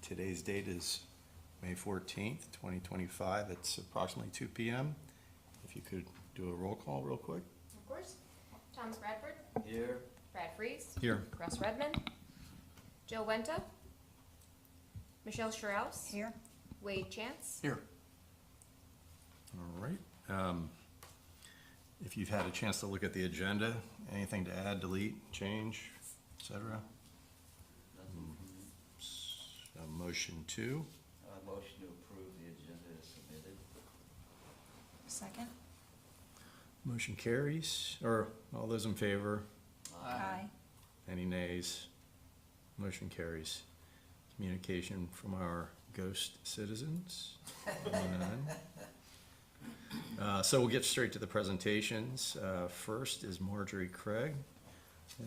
Today's date is May 14th, 2025. It's approximately 2 p.m. If you could do a roll call real quick. Of course. Thomas Bradford. Here. Brad Freese. Here. Russ Redmond. Jill Wenta. Michelle Sherrouse. Here. Wade Chance. Here. All right. If you've had a chance to look at the agenda, anything to add, delete, change, etc.? A motion to. Motion to approve the agenda is submitted. Second. Motion carries. Or all those in favor? Aye. Any nays? Motion carries. Communication from our ghost citizens? None. So we'll get straight to the presentations. First is Marjorie Craig.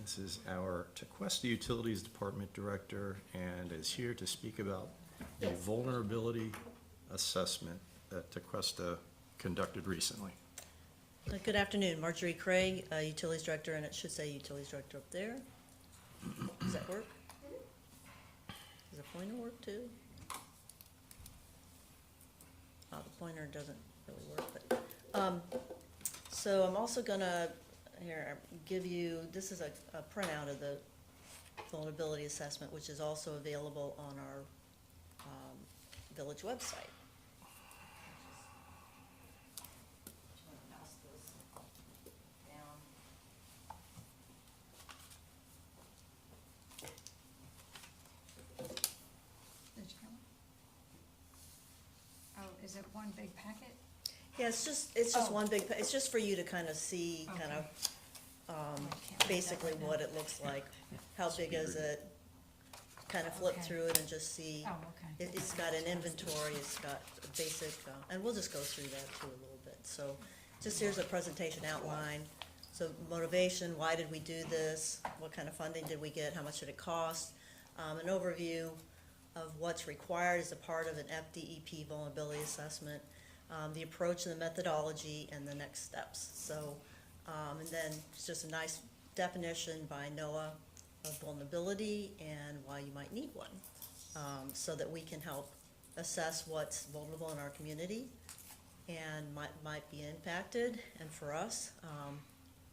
This is our Tequesta Utilities Department Director and is here to speak about the vulnerability assessment that Tequesta conducted recently. Good afternoon, Marjorie Craig, Utilities Director, and it should say Utilities Director up there. Does that work? Does the pointer work too? Oh, the pointer doesn't really work, but, so I'm also gonna, here, give you, this is a printout of the vulnerability assessment, which is also available on our, village website. Did you come? Oh, is it one big packet? Yeah, it's just Oh. one big, it's just for you to kind of see, kind of, I can't read that basically right now. what it looks like. How big is it? Kind of flip Okay. through it and just see. Oh, okay. It's got an inventory, it's got a basic, and we'll just go through that too a little bit. So, just here's a presentation outline. So motivation, why did we do this? What kind of funding did we get? How much did it cost? An overview of what's required as a part of an FDEP vulnerability assessment, the approach and the methodology, and the next steps. So, and then it's just a nice definition by NOAA of vulnerability and why you might need one, so that we can help assess what's vulnerable in our community and might be impacted. And for us,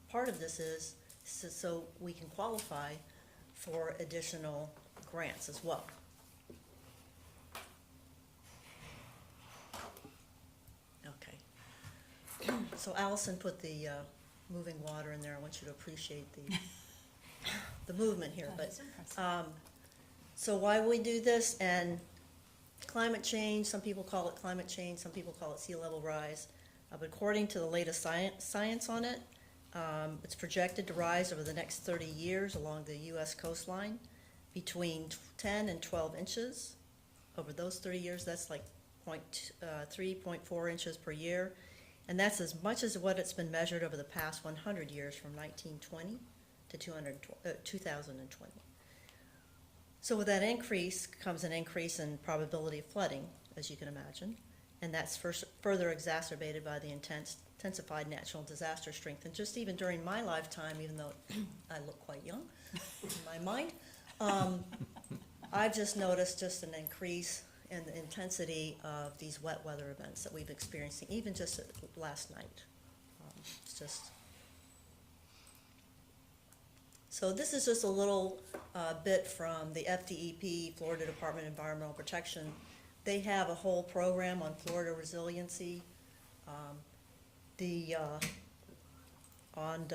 part of this is so we can qualify for additional grants as well. Okay. So Allison put the moving water in there. I want you to appreciate the movement here. That But is impressive. so why we do this, and climate change, some people call it climate change, some people call it sea level rise. But according to the latest science on it, it's projected to rise over the next 30 years along the U.S. coastline between 10 and 12 inches. Over those 30 years, that's like 3.4 inches per year. And that's as much as what it's been measured over the past 100 years from 1920 to 2020. So with that increase comes an increase in probability of flooding, as you can imagine, and that's further exacerbated by the intensified natural disaster strength. And just even during my lifetime, even though I look quite young in my mind, I've just noticed just an increase in the intensity of these wet weather events that we've experienced, even just last night. It's just. So this is just a little bit from the FDEP, Florida Department of Environmental Protection. They have a whole program on Florida resiliency. On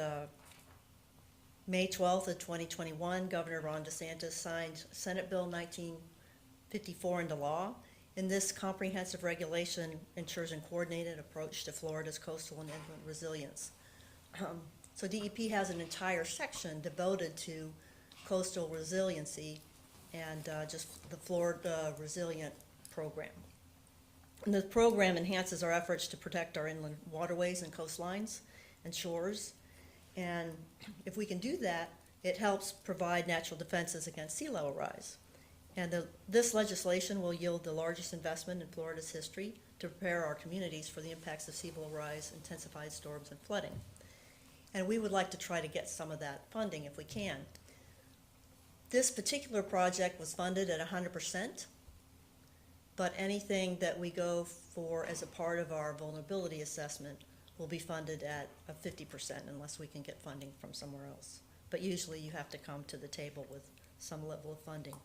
May 12th of 2021, Governor Ron DeSantis signed Senate Bill 1954 into law. And this comprehensive regulation ensures a coordinated approach to Florida's coastal and inland resilience. So DEP has an entire section devoted to coastal resiliency and just the Florida Resilient Program. And the program enhances our efforts to protect our inland waterways and coastlines and shores. And if we can do that, it helps provide natural defenses against sea level rise. And this legislation will yield the largest investment in Florida's history to prepare our communities for the impacts of sea level rise, intensified storms, and flooding. And we would like to try to get some of that funding if we can. This particular project was funded at 100%, But anything that we go for as a part of our vulnerability assessment will be funded at a 50% unless we can get funding from somewhere else. But usually you have to come to the table with some level of funding.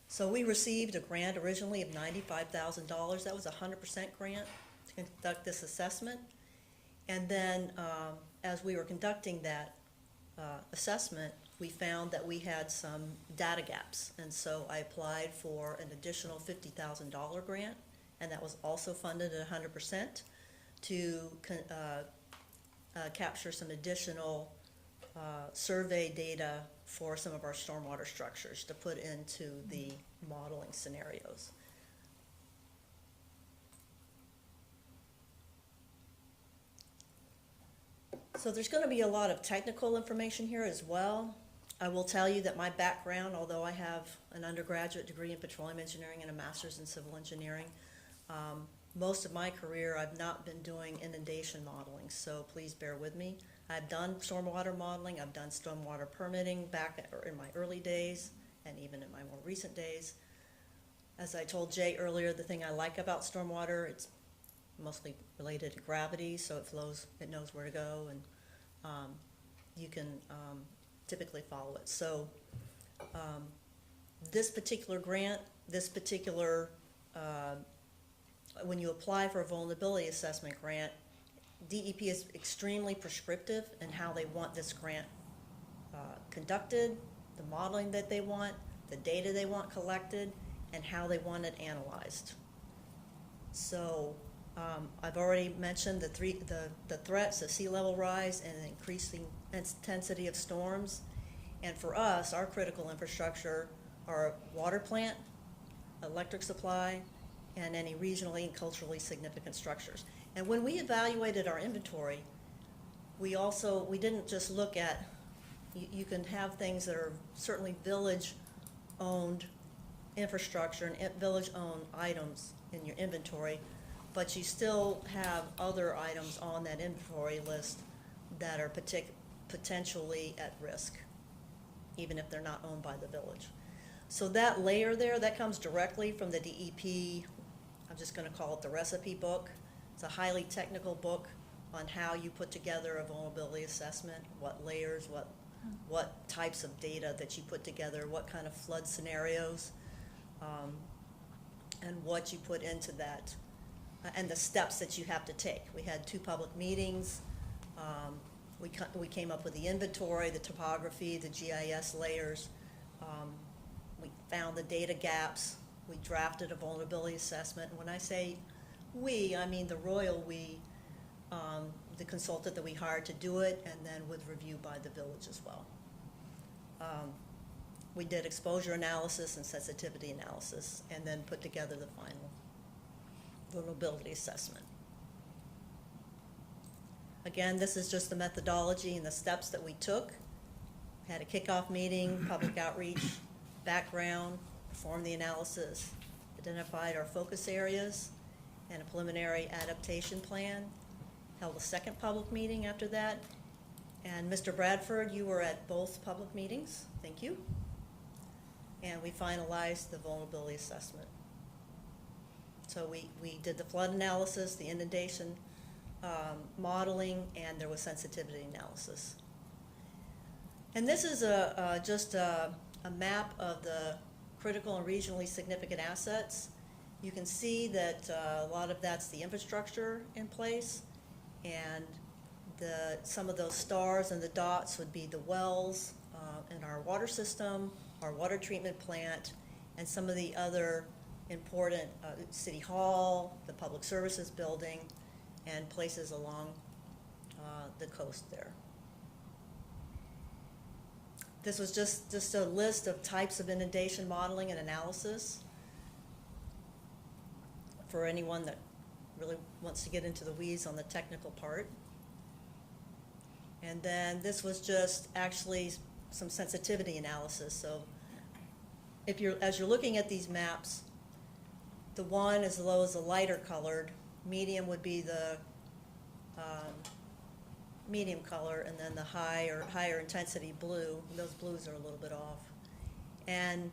So we received a grant originally of $95,000. That was a 100% grant to conduct this assessment. And then as we were conducting that assessment, we found that we had some data gaps. And so I applied for an additional $50,000 grant, and that was also funded at 100% to capture some additional survey data for some of our stormwater structures to put into the modeling scenarios. So there's going to be a lot of technical information here as well. I will tell you that my background, although I have an undergraduate degree in petroleum engineering and a master's in civil engineering, most of my career I've not been doing inundation modeling, so please bear with me. I've done stormwater modeling, I've done stormwater permitting back in my early days and even in my more recent days. As I told Jay earlier, the thing I like about stormwater, it's mostly related to gravity, so it flows, it knows where to go, and you can typically follow it. So this particular grant, this particular, when you apply for a vulnerability assessment grant, DEP is extremely prescriptive in how they want this grant conducted, the modeling that they want, the data they want collected, and how they want it analyzed. So I've already mentioned the threats of sea level rise and the increasing intensity of storms. And for us, our critical infrastructure are water plant, electric supply, and any regionally and culturally significant structures. And when we evaluated our inventory, we didn't just look at, you can have things that are certainly village-owned infrastructure and village-owned items in your inventory, but you still have other items on that inventory list that are potentially at risk, even if they're not owned by the village. So that layer there, that comes directly from the DEP, I'm just going to call it the recipe book. It's a highly technical book on how you put together a vulnerability assessment, what layers, what types of data that you put together, what kind of flood scenarios, and what you put into that, and the steps that you have to take. We had 2 public meetings. We came up with the inventory, the topography, the GIS layers. We found the data gaps. We drafted a vulnerability assessment. And when I say we, I mean the royal we, the consultant that we hired to do it, and then with review by the village as well. We did exposure analysis and sensitivity analysis, and then put together the final vulnerability assessment. Again, this is just the methodology and the steps that we took. Had a kickoff meeting, public outreach, background, performed the analysis, identified our focus areas, and a preliminary adaptation plan. Held a second public meeting after that. And Mr. Bradford, you were at both public meetings. Thank you. And we finalized the vulnerability assessment. So we did the flood analysis, the inundation modeling, and there was sensitivity analysis. And this is just a map of the critical and regionally significant assets. You can see that a lot of that's the infrastructure in place, and some of those stars and the dots would be the wells in our water system, our water treatment plant, and some of the other important City Hall, the Public Services Building, and places along the coast there. This was just a list of types of inundation modeling and analysis for anyone that really wants to get into the weeds on the technical part. And then this was just actually some sensitivity analysis. So as you're looking at these maps, the one as low as the lighter colored, medium would be the medium color, and then the higher intensity blue. Those blues are a little bit off. And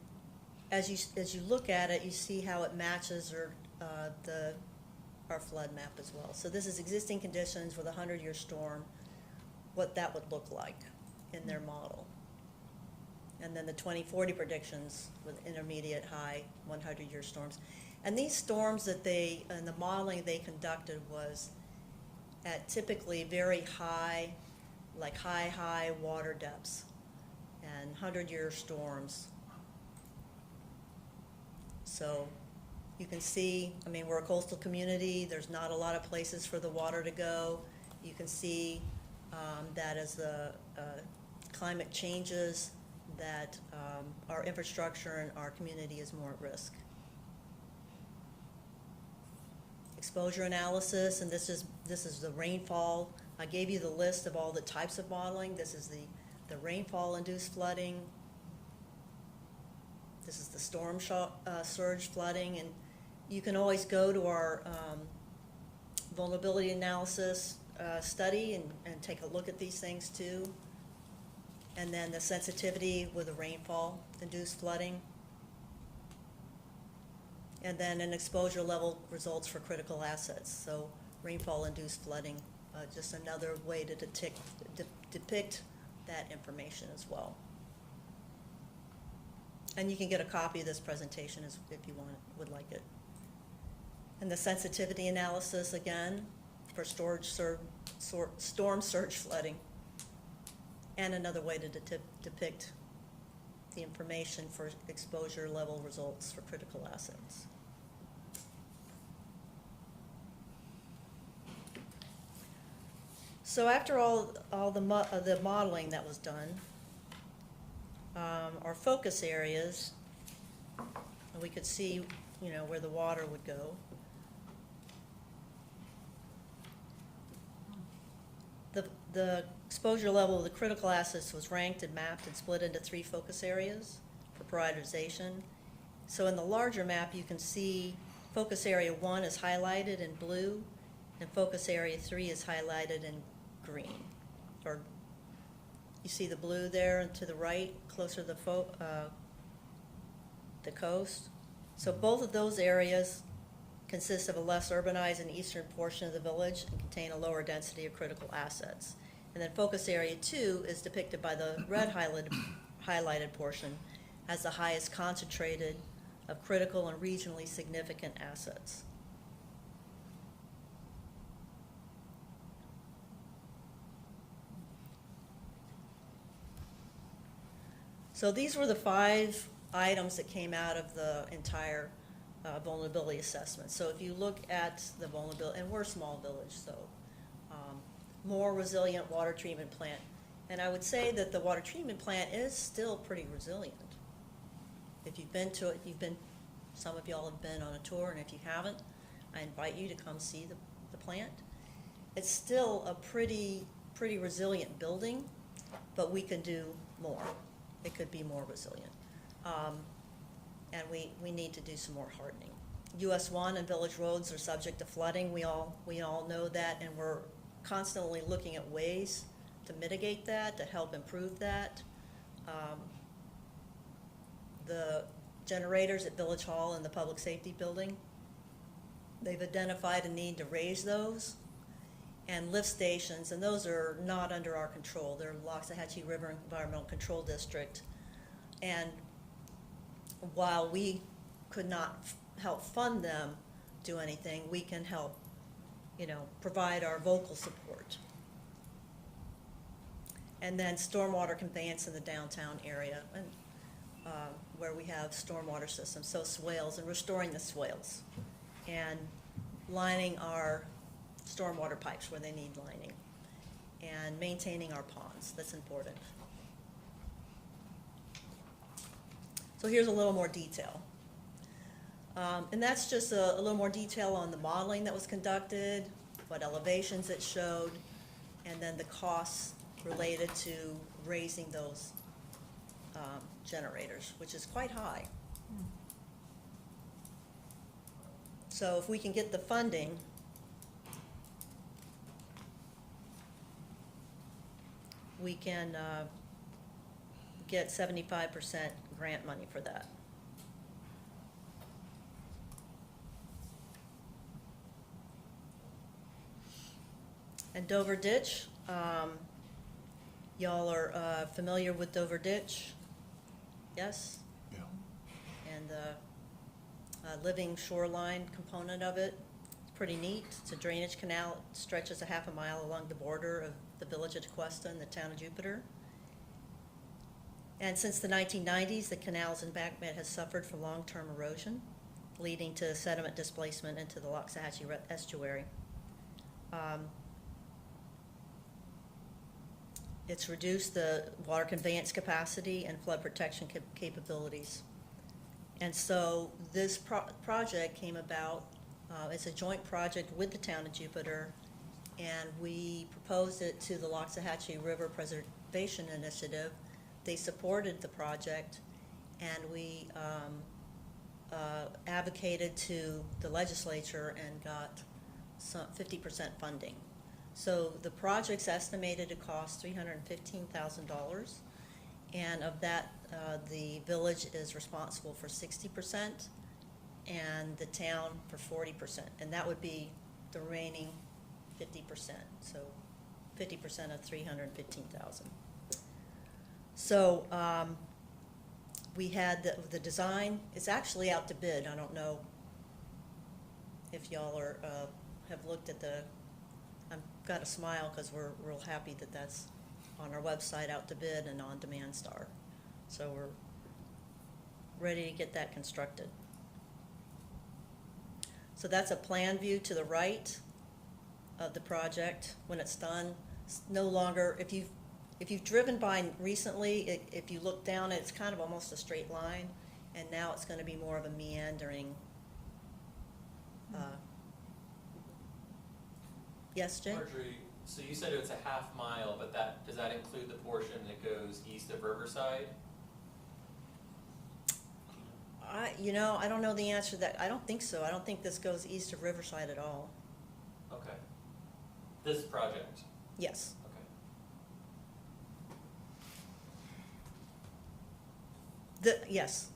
as you look at it, you see how it matches our flood map as well. So this is existing conditions with a 100-year storm, what that would look like in their model. And then the 2040 predictions with intermediate high 100-year storms. And these storms that in the modeling they conducted was at typically very high, like high water depths and 100-year storms. So you can see, I mean, we're a coastal community. There's not a lot of places for the water to go. You can see that as the climate changes, that our infrastructure and our community is more at risk. Exposure analysis, and this is the rainfall. I gave you the list of all the types of modeling. This is the rainfall-induced flooding. This is the storm surge flooding, and you can always go to our vulnerability analysis study and take a look at these things too. And then the sensitivity with the rainfall-induced flooding. And then an exposure level results for critical assets. So rainfall-induced flooding, just another way to depict that information as well. And you can get a copy of this presentation if you would like it. And the sensitivity analysis, again, for storm surge flooding. And another way to depict the information for exposure level results for critical assets. So after all the modeling that was done, our focus areas, we could see, where the water would go. The exposure level of the critical assets was ranked and mapped and split into 3 focus areas for prioritization. So in the larger map, you can see focus area 1 is highlighted in blue, and focus area 3 is highlighted in green. Or you see the blue there to the right, closer to the coast. So both of those areas consist of a less urbanized and eastern portion of the village and contain a lower density of critical assets. And then focus area 2 is depicted by the red highlighted portion as the highest concentrated of critical and regionally significant assets. So these were the 5 items that came out of the entire vulnerability assessment. So if you look at the vulnerability, and we're a small village, so more resilient water treatment plant. And I would say that the water treatment plant is still pretty resilient. If you've been to it, some of y'all have been on a tour, and if you haven't, I invite you to come see the plant. It's still a pretty resilient building, but we can do more. It could be more resilient. And we need to do some more hardening. US 1 and village roads are subject to flooding. We all know that, and we're constantly looking at ways to mitigate that, to help improve that. The generators at Village Hall and the Public Safety Building, they've identified a need to raise those. And lift stations, and those are not under our control. They're Loxahatchee River Environmental Control District. And while we could not help fund them do anything, we can help, provide our vocal support. And then stormwater conveyance in the downtown area, and where we have stormwater systems, so swales, and restoring the swales, and lining our stormwater pipes where they need lining, and maintaining our ponds. That's important. So here's a little more detail. And that's just a little more detail on the modeling that was conducted, what elevations it showed, and then the costs related to raising those generators, which is quite high. So if we can get the funding, we can get 75% grant money for that. And Dover Ditch, y'all are familiar with Dover Ditch? Yes? Yeah. And the living shoreline component of it, it's pretty neat. It's a drainage canal, it stretches a half a mile along the border of the village of Tequesta and the town of Jupiter. And since the 1990s, the canal's embankment has suffered from long-term erosion, leading to sediment displacement into the Loxahatchee estuary. It's reduced the water conveyance capacity and flood protection capabilities. And so this project came about, it's a joint project with the town of Jupiter, and we proposed it to the Loxahatchee River Preservation Initiative. They supported the project, and we advocated to the legislature and got some 50% funding. So the project's estimated to cost $315,000, and of that, the village is responsible for 60%, and the town for 40%, and that would be the remaining 50%. So 50% of 315,000. So we had the design. It's actually out to bid. I don't know if y'all are have looked at the. I've got a smile because we're real happy that that's on our website, out to bid, and on Demand Star. So we're ready to get that constructed. So that's a plan view to the right of the project when it's done. It's no longer, if you've driven by recently, if you look down, it's kind of almost a straight line, and now it's going to be more of a meandering. Yes, Jay? Marjorie, so you said it's a half mile, but does that include the portion that goes east of Riverside? I don't know the answer to that. I don't think so. I don't think this goes east of Riverside at all. Okay. This project? Yes. Okay. Yes.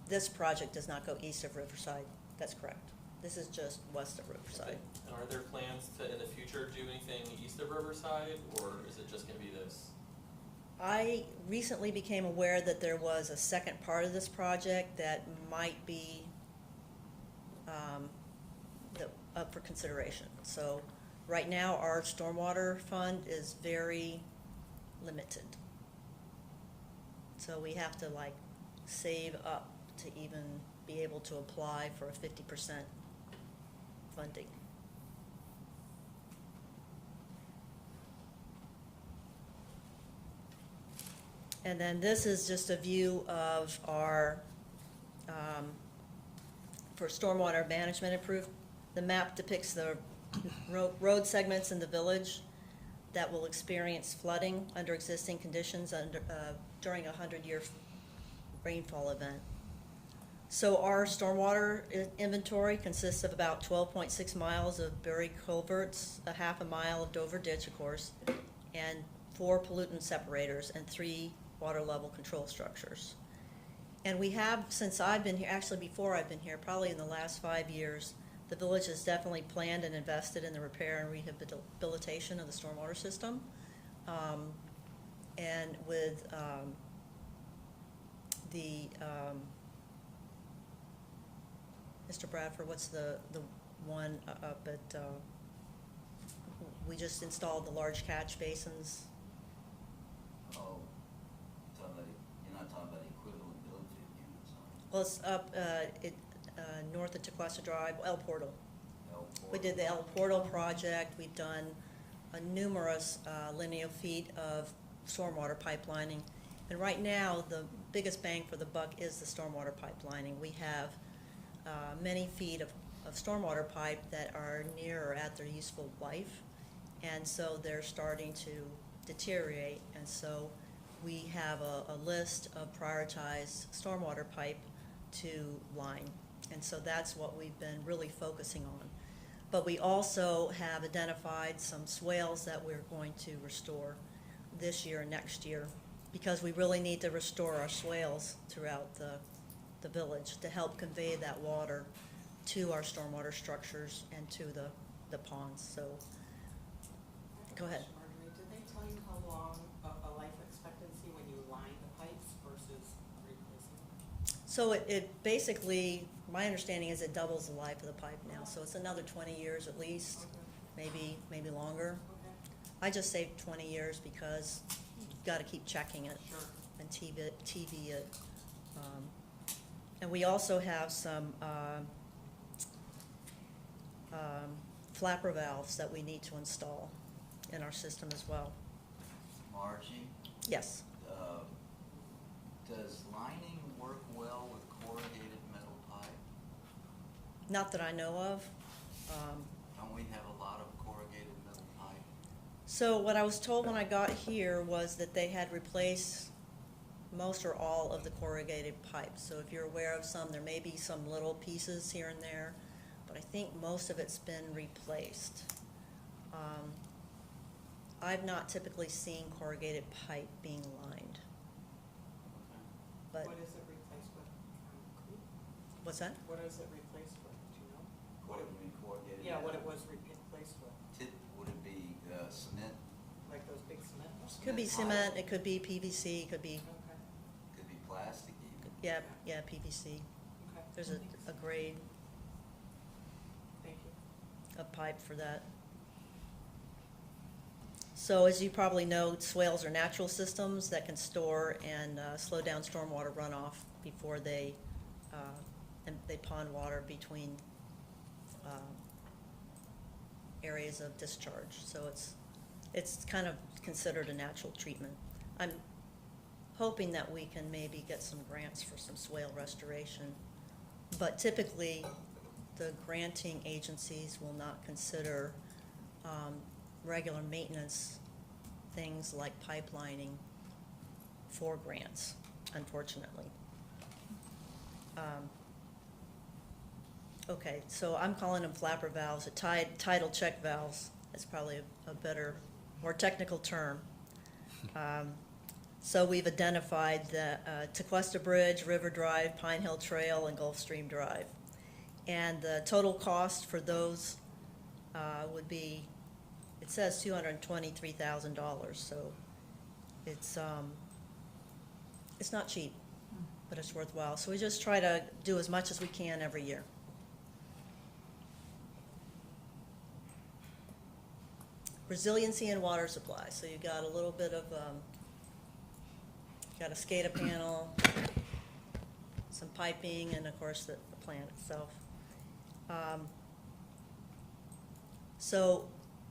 This project does not go east of Riverside. That's correct. This is just west of Riverside. Okay. And are there plans to, in the future, do anything east of Riverside, or is it just gonna be this? I recently became aware that there was a second part of this project that might be up for consideration. So right now, our stormwater fund is very limited. So we have to save up to even be able to apply for a 50% funding. And then this is just a view of our, for stormwater management improvement. The map depicts the road segments in the village that will experience flooding under existing conditions during a 100-year rainfall event. So our stormwater inventory consists of about 12.6 miles of buried culverts, a half a mile of Dover Ditch, of course, and 4 pollutant separators and 3 water level control structures. And we have, since I've been here, actually before I've been here, probably in the last 5 years, the village has definitely planned and invested in the repair and rehabilitation of the stormwater system. And with Mr. Bradford, what's the one up at, we just installed the large catch basins. Oh, you're not talking about equivalent building units, are Well, it's up north of Tequesta Drive, El Portal. you? We did the El Portal project. We've done numerous linear feet of stormwater pipelining. And right now, the biggest bang for the buck is the stormwater pipelining. We have many feet of stormwater pipe that are near or at their useful life. And so they're starting to deteriorate. And so we have a list of prioritized stormwater pipe to line. And so that's what we've been really focusing on. But we also have identified some swales that we're going to restore. this year and next year, because we really need to restore our swales throughout the village to help convey that water to our stormwater structures and to the ponds, so, go ahead. Marjorie, did they tell you how long a life expectancy when you line the pipes versus replacing them? So it basically, my understanding is it doubles the life of the pipe now, so it's another 20 years at least, maybe longer. Okay, I just say 20 years because you've got to keep checking it sure. and TV it. And we also have some flapper valves that we need to install in our system as well. Margie, Yes. does lining work well with corrugated metal pipe? Not that I know of. Don't we have a lot of corrugated metal pipe? So what I was told when I got here was that they had replaced most or all of the corrugated pipes. So if you're aware of some, there may be some little pieces here and there, but I think most of it's been replaced. I've not typically seen corrugated pipe being lined, but, What is it replaced with? what's that? What is it replaced with, do you know? What would be corrugated? Yeah, what it was replaced with, Would it be cement? like those big cement? Could be Cement cement, pipe? it could be PVC, it could be, Okay, Could be plastic even. yeah, PVC. okay. There's a grade Thank you. of pipe for that. So as you probably know, swales are natural systems that can store and slow down stormwater runoff before they pond water between areas of discharge. So it's kind of considered a natural treatment. I'm hoping that we can maybe get some grants for some swale restoration, but typically the granting agencies will not consider regular maintenance things like pipelining for grants, unfortunately. Okay, so I'm calling them flapper valves, tidal check valves. That's probably a better, more technical term. So we've identified the Tequesta Bridge, River Drive, Pine Hill Trail, and Gulf Stream Drive. And the total cost for those would be, it says $223,000, so it's not cheap, but it's worthwhile. So we just try to do as much as we can every year. Resiliency and water supply. So you got a little bit of, got a SCADA panel, some piping, and of course the plant itself. So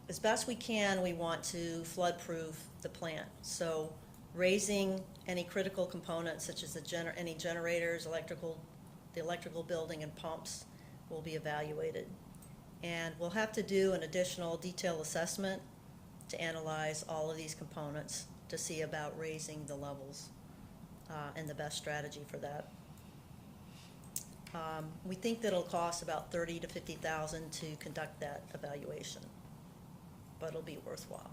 as best we can, we want to flood-proof the plant. So raising any critical components such as any generators, the electrical building and pumps will be evaluated. And we'll have to do an additional detailed assessment to analyze all of these components to see about raising the levels and the best strategy for that. We think that it'll cost about $30,000 to $50,000 to conduct that evaluation, but it'll be worthwhile.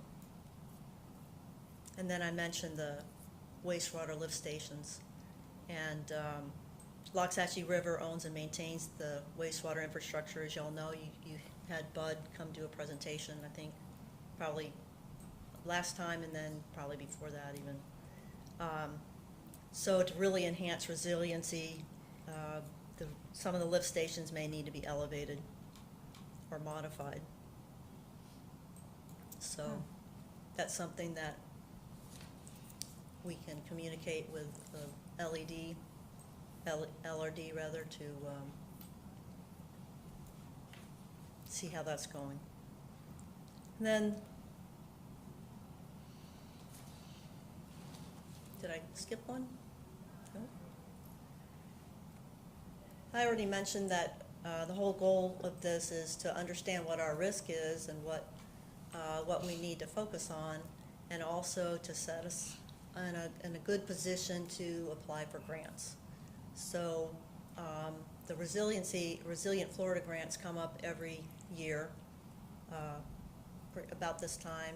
And then I mentioned the wastewater lift stations, and Loxahatchee River owns and maintains the wastewater infrastructure. As y'all know, you had Bud come do a presentation, I think, probably last time and then probably before that even. So to really enhance resiliency, some of the lift stations may need to be elevated or modified. So that's something that we can communicate with the LRD rather, to see how that's going. And then, did I skip one? No? I already mentioned that the whole goal of this is to understand what our risk is and what we need to focus on, and also to set us in a good position to apply for grants. So the Resilient Florida grants come up every year about this time,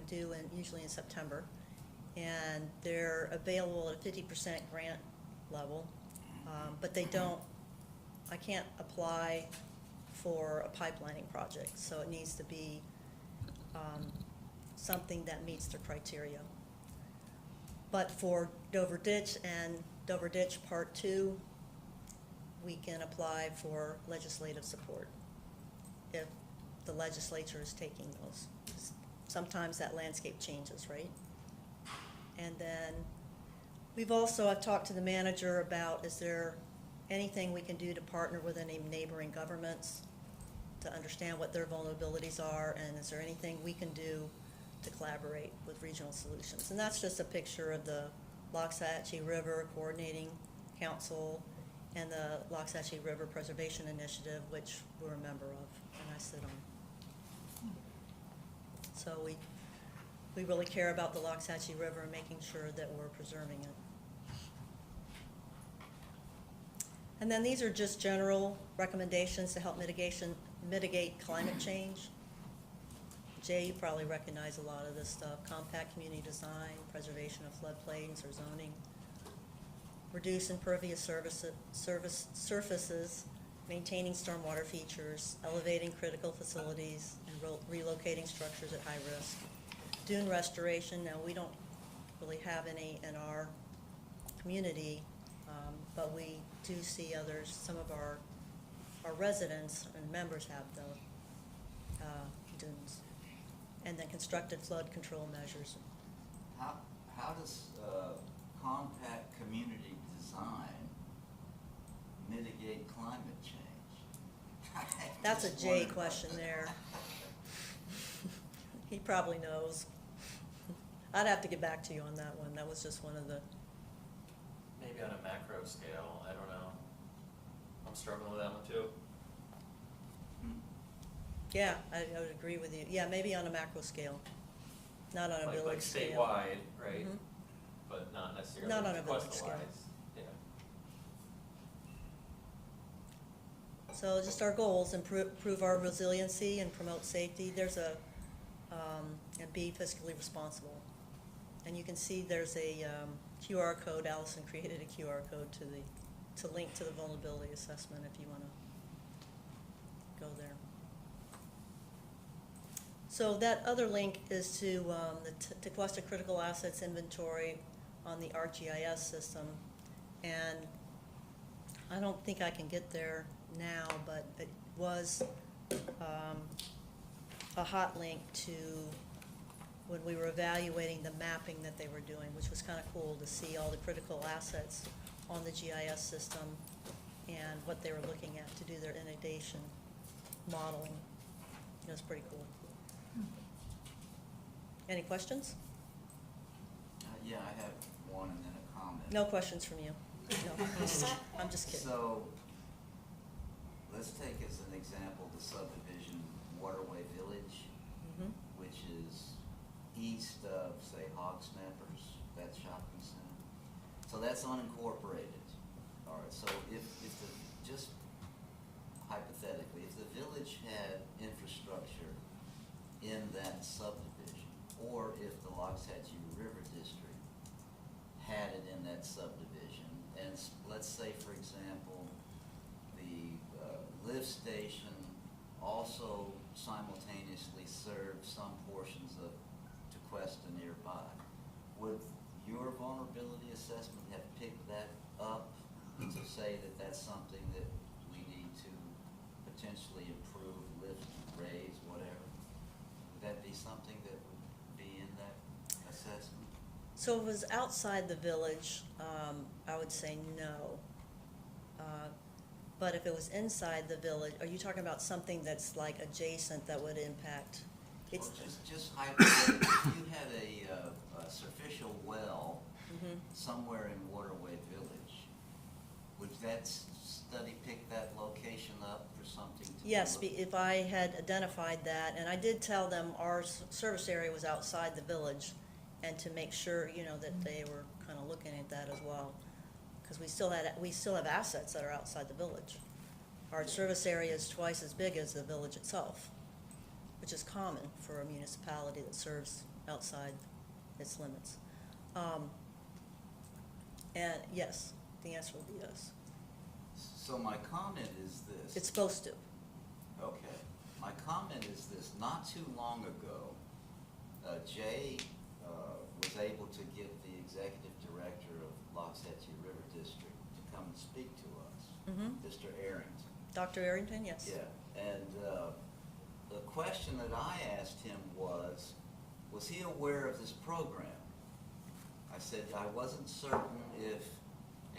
usually in September. and they're available at a 50% grant level, but they don't, I can't apply for a pipelining project, so it needs to be something that meets the criteria. But for Dover Ditch and Dover Ditch Part 2, we can apply for legislative support if the legislature is taking those. Sometimes that landscape changes, right? And then I've talked to the manager about, is there anything we can do to partner with any neighboring governments to understand what their vulnerabilities are, and is there anything we can do to collaborate with regional solutions? And that's just a picture of the Loxahatchee River Coordinating Council and the Loxahatchee River Preservation Initiative, which we're a member of, and I sit on. So we really care about the Loxahatchee River and making sure that we're preserving it. And then these are just general recommendations to help mitigate climate change. Jay, you probably recognize a lot of this stuff. Compact community design, preservation of floodplains or zoning, reduce impervious surfaces, maintaining stormwater features, elevating critical facilities, and relocating structures at high risk. Dune restoration, now we don't really have any in our community, but we do see others, some of our residents and members have the dunes. And then constructed flood control measures. How does compact community design mitigate climate change? That's a Just Jay wondered about question that. there. He probably knows. I'd have to get back to you on that one. That was just one of the, Maybe on a macro scale, I don't know. I'm struggling with that one too. yeah, I would agree with you. Yeah, maybe on a macro scale, not on a Like village scale. statewide, right? Mhm. But not necessarily Not on a village Tequesta scale. wise. Yeah. So just our goals, improve our resiliency and promote safety. There's and be fiscally responsible. And you can see there's a QR code. Allison created a QR code to link to the vulnerability assessment if you want to go there. So that other link is to the Tequesta Critical Assets Inventory on the ArcGIS system. And I don't think I can get there now, but it was a hot link to when we were evaluating the mapping that they were doing, which was kind of cool to see all the critical assets on the GIS system and what they were looking at to do their inundation modeling. It was pretty cool. Any questions? Yeah, I have one and then a comment. No questions from you. No, I'm just kidding. So, let's take as an example the subdivision Waterway Village, Mhm. which is east of, say, Hog Snappers, that shopping center. So that's unincorporated. All right, so if just hypothetically, if the village had infrastructure in that subdivision, or if the Loxahatchee River District had it in that subdivision, and let's say, for example, the lift station also simultaneously served some portions of Tequesta nearby, would your vulnerability assessment have picked that up to say that that's something that we need to potentially improve, lift, raise, whatever? Would that be something that would be in that assessment? So if it was outside the village, I would say no. But if it was inside the village, are you talking about something that's like adjacent that would impact? It's, Well, just hypothetically, if you had a surficial well Mhm. somewhere in Waterway Village, would that study pick that location up for something to? Yes, look- if I had identified that, and I did tell them our service area was outside the village, and to make sure, that they were kind of looking at that as well. Because we still have assets that are outside the village. Our service area is twice as big as the village itself, which is common for a municipality that serves outside its limits. And yes, the answer would be yes. So my comment is this. It's supposed to. Okay. My comment is this. Not too long ago, Jay was able to get the executive director of Loxahatchee River District to come and speak to us, Mr. Arrington. Dr. Arrington, yes? Yeah, and the question that I asked him was he aware of this program? I said I wasn't certain if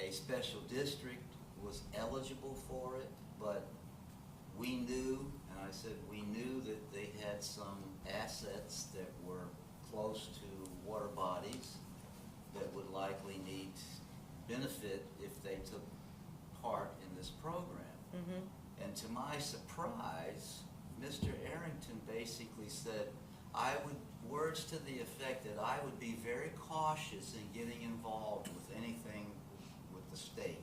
a special district was eligible for it, but we knew, and I said we knew that they had some assets that were close to water bodies that would likely need benefit if they took part in this program. And to my surprise, Mr. Arrington basically said, words to the effect that I would be very cautious in getting involved with anything with the state.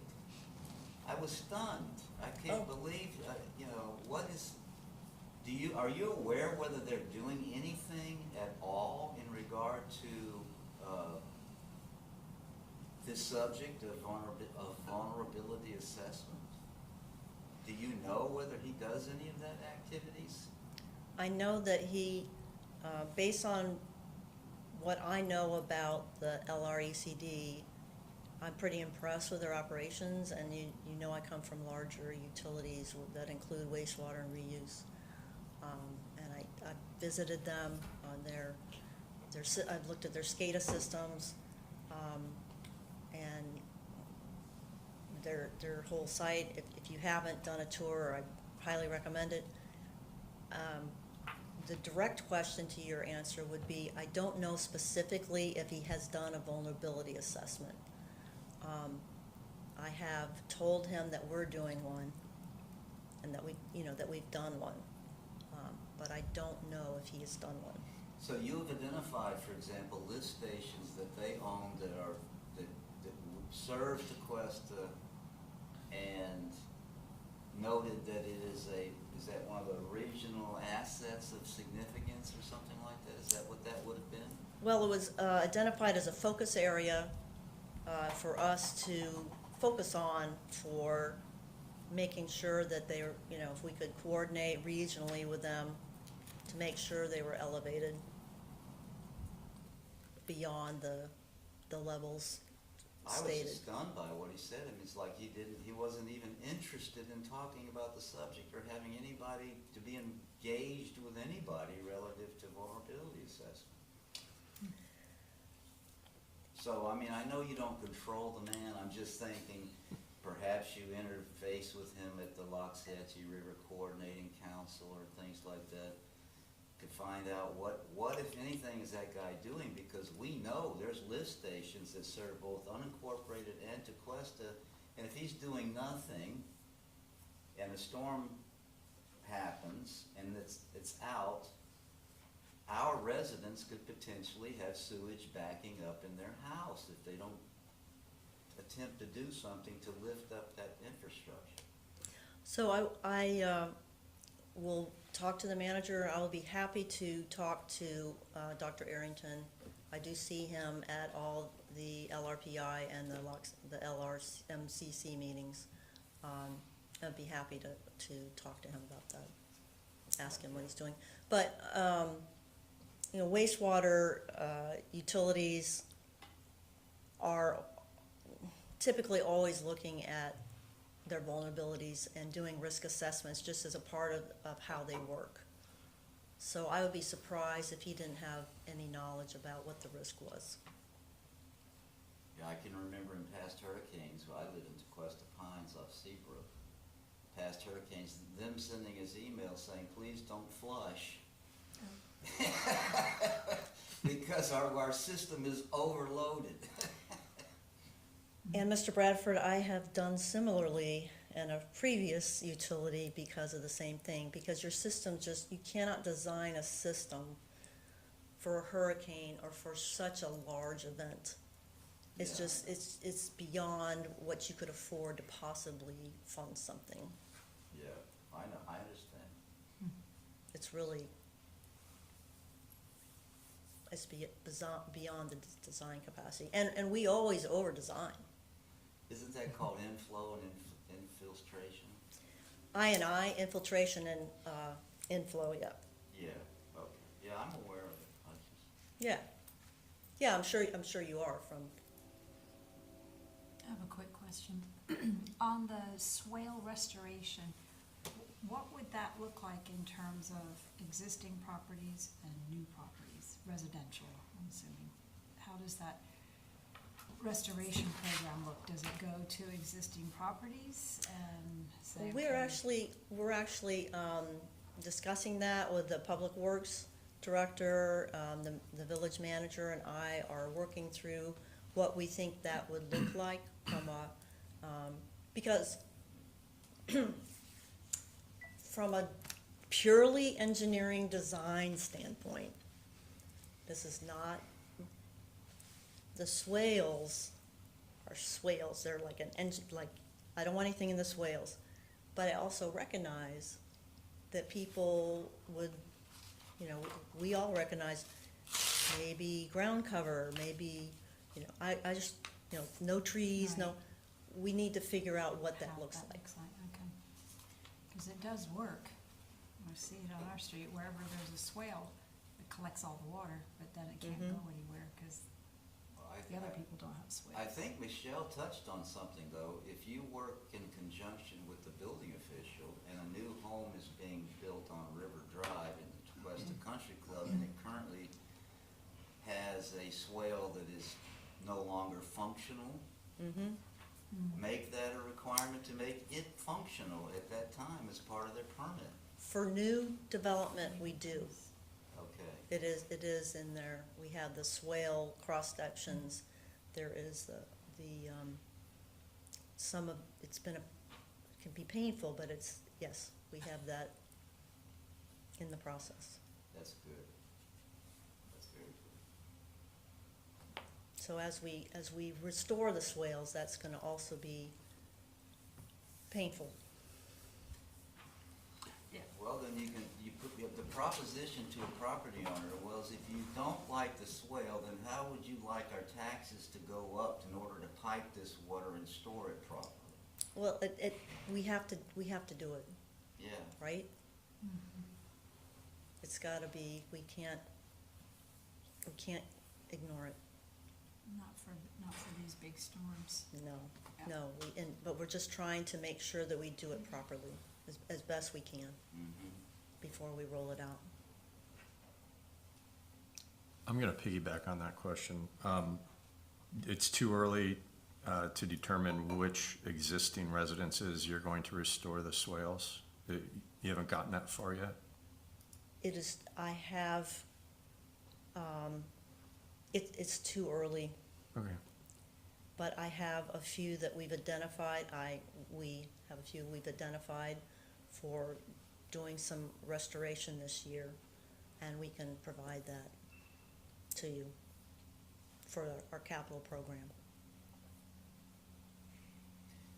I was stunned. I can't believe, are you aware whether they're doing anything at all in regard to this subject of vulnerability assessment? Do you know whether he does any of that activities? I know that he, based on what I know about the LRECD, I'm pretty impressed with their operations, and you know I come from larger utilities that include wastewater and reuse. And I visited them on I've looked at their SCADA systems, and their whole site. If you haven't done a tour, I highly recommend it. The direct question to your answer would be, I don't know specifically if he has done a vulnerability assessment. I have told him that we're doing one, and that we've done one, but I don't know if he has done one. So you have identified, for example, lift stations that they own that serve Tequesta, and noted that is that one of the regional assets of significance or something like that? Is that what that would have been? Well, it was identified as a focus area for us to focus on for making sure that they were, if we could coordinate regionally with them to make sure they were elevated beyond the levels I stated. was stunned by what he said. I mean, it's like he wasn't even interested in talking about the subject or having anybody to be engaged with anybody relative to vulnerability assessment. So, I mean, I know you don't control the man. I'm just thinking perhaps you interface with him at the Loxahatchee River Coordinating Council or things like that to find out what if anything is that guy doing, because we know there's lift stations that serve both unincorporated and Tequesta, and if he's doing nothing and a storm happens and it's out, our residents could potentially have sewage backing up in their house if they don't attempt to do something to lift up that infrastructure. So I will talk to the manager. I will be happy to talk to Dr. Arrington. I do see him at all the LRPI and the LRMCC meetings. I'd be happy to talk to him about that, ask him what he's doing. But wastewater utilities are typically always looking at their vulnerabilities and doing risk assessments just as a part of how they work. So I would be surprised if he didn't have any knowledge about what the risk was. Yeah, I can remember in past hurricanes, I live in Tequesta Pines off Seabrook, past hurricanes, them sending us emails saying, please don't flush. Because our system is overloaded. And Mr. Bradford, I have done similarly in a previous utility because of the same thing, because your system you cannot design a system for a hurricane or for such a large event. It's Yeah. just, it's beyond what you could afford to possibly fund something. Yeah, I know, I understand. It's really, it's beyond the design capacity, and we always over-design. Isn't that called inflow and infiltration? I, infiltration and, inflow, yeah. Yeah, okay, yeah, I'm aware of it, I just, Yeah. Yeah, I'm sure you are from, I have a quick question. On the swale restoration, what would that look like in terms of existing properties and new properties, residential, I'm assuming? How does that restoration program look? Does it go to existing properties and say? we're okay, actually, discussing that with the Public Works Director, the village manager and I are working through what we think that would look like from a, because from a purely engineering design standpoint, this is not, the swales are swales, they're like I don't want anything in the swales. But I also recognize that people would, we all recognize maybe ground cover, maybe, I just, no trees, no, Right. we need to figure out what that how looks like. Okay. Cause it does work. I see it on our street, wherever there's a swale, it collects all the water, but then it can't Mhm. go anywhere, cause well, the other people don't have swales. I think Michelle touched on something though. If you work in conjunction with the building official and a new home is being built on River Drive in the Tequesta Country Club and it currently has a swale that is no longer functional, Mm-hmm. make that a requirement to make it functional at that time as part of their permit. For new development, we do. Okay, It is in there. We have the swale cross sections. There is some of, it can be painful, but yes, we have that in the process. that's good. That's very good. So as we restore the swales, that's gonna also be painful. Well, then you have the proposition to a property owner was if you don't like the swale, then how would you like our taxes to go up in order to pipe this water and store it properly? Well, we have to do it, Yeah, right? Mhm. It's gotta be, we can't ignore it. Not for these big storms. No, but we're just trying to make sure that we do it properly, as best we can, mm-hmm. before we roll it out. I'm gonna piggyback on that question. It's too early to determine which existing residences you're going to restore the swales. You haven't gotten that far yet? It is, I have, it's too early, Okay. but I have a few that we've identified, we have a few we've identified for doing some restoration this year, and we can provide that to you for our capital program.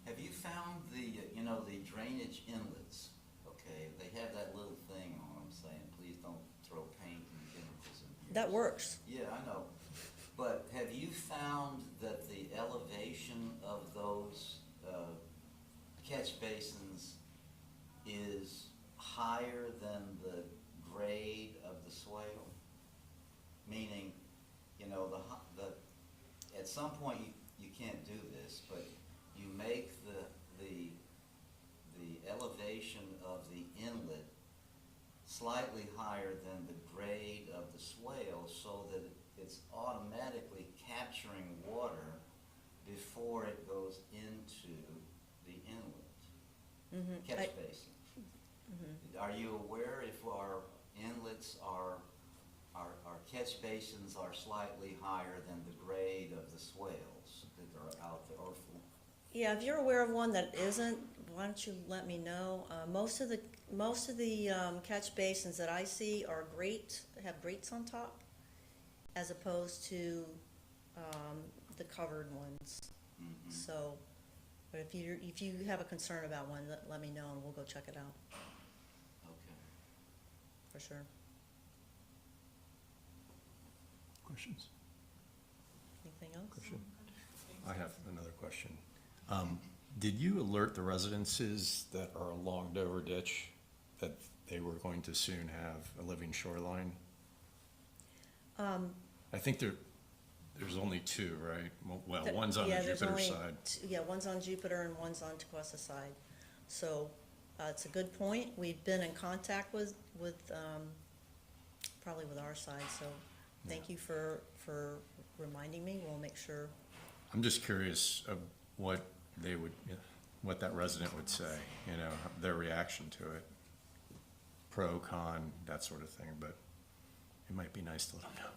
Have you found the drainage inlets, okay? They have that little thing on them saying, please don't throw paint and chemicals in here. That works. Yeah, I know. But have you found that the elevation of those catch basins is higher than the grade of the swale? Meaning, at some point you can't do this, but you make the elevation of the inlet slightly higher than the grade of the swale so that it's automatically capturing water before it goes into the inlet, Mhm. catch basin. Mhm. Are you aware if our inlets our catch basins are slightly higher than the grade of the swales that are out there? Yeah, if you're aware of one that isn't, why don't you let me know? Most of the catch basins that I see have grates on top, as opposed to the covered ones. Mhm. So, but if you have a concern about one, let me know and we'll go check it out Okay. for sure. questions? Anything else? Question? I have another question. Did you alert the residences that are along Dover Ditch that they were going to soon have a living shoreline? I think there's only two, right? Well, one's on the Yeah, there's Jupiter only side. Yeah, one's on Jupiter and one's on Tequesta side. So, it's a good point. We've been in contact with, probably with our side, so thank you for reminding me. We'll make sure. I'm just curious of what they would, what that resident would say, you know, their reaction to it. Pro, con, that sort of thing, but it might be nice to let them know.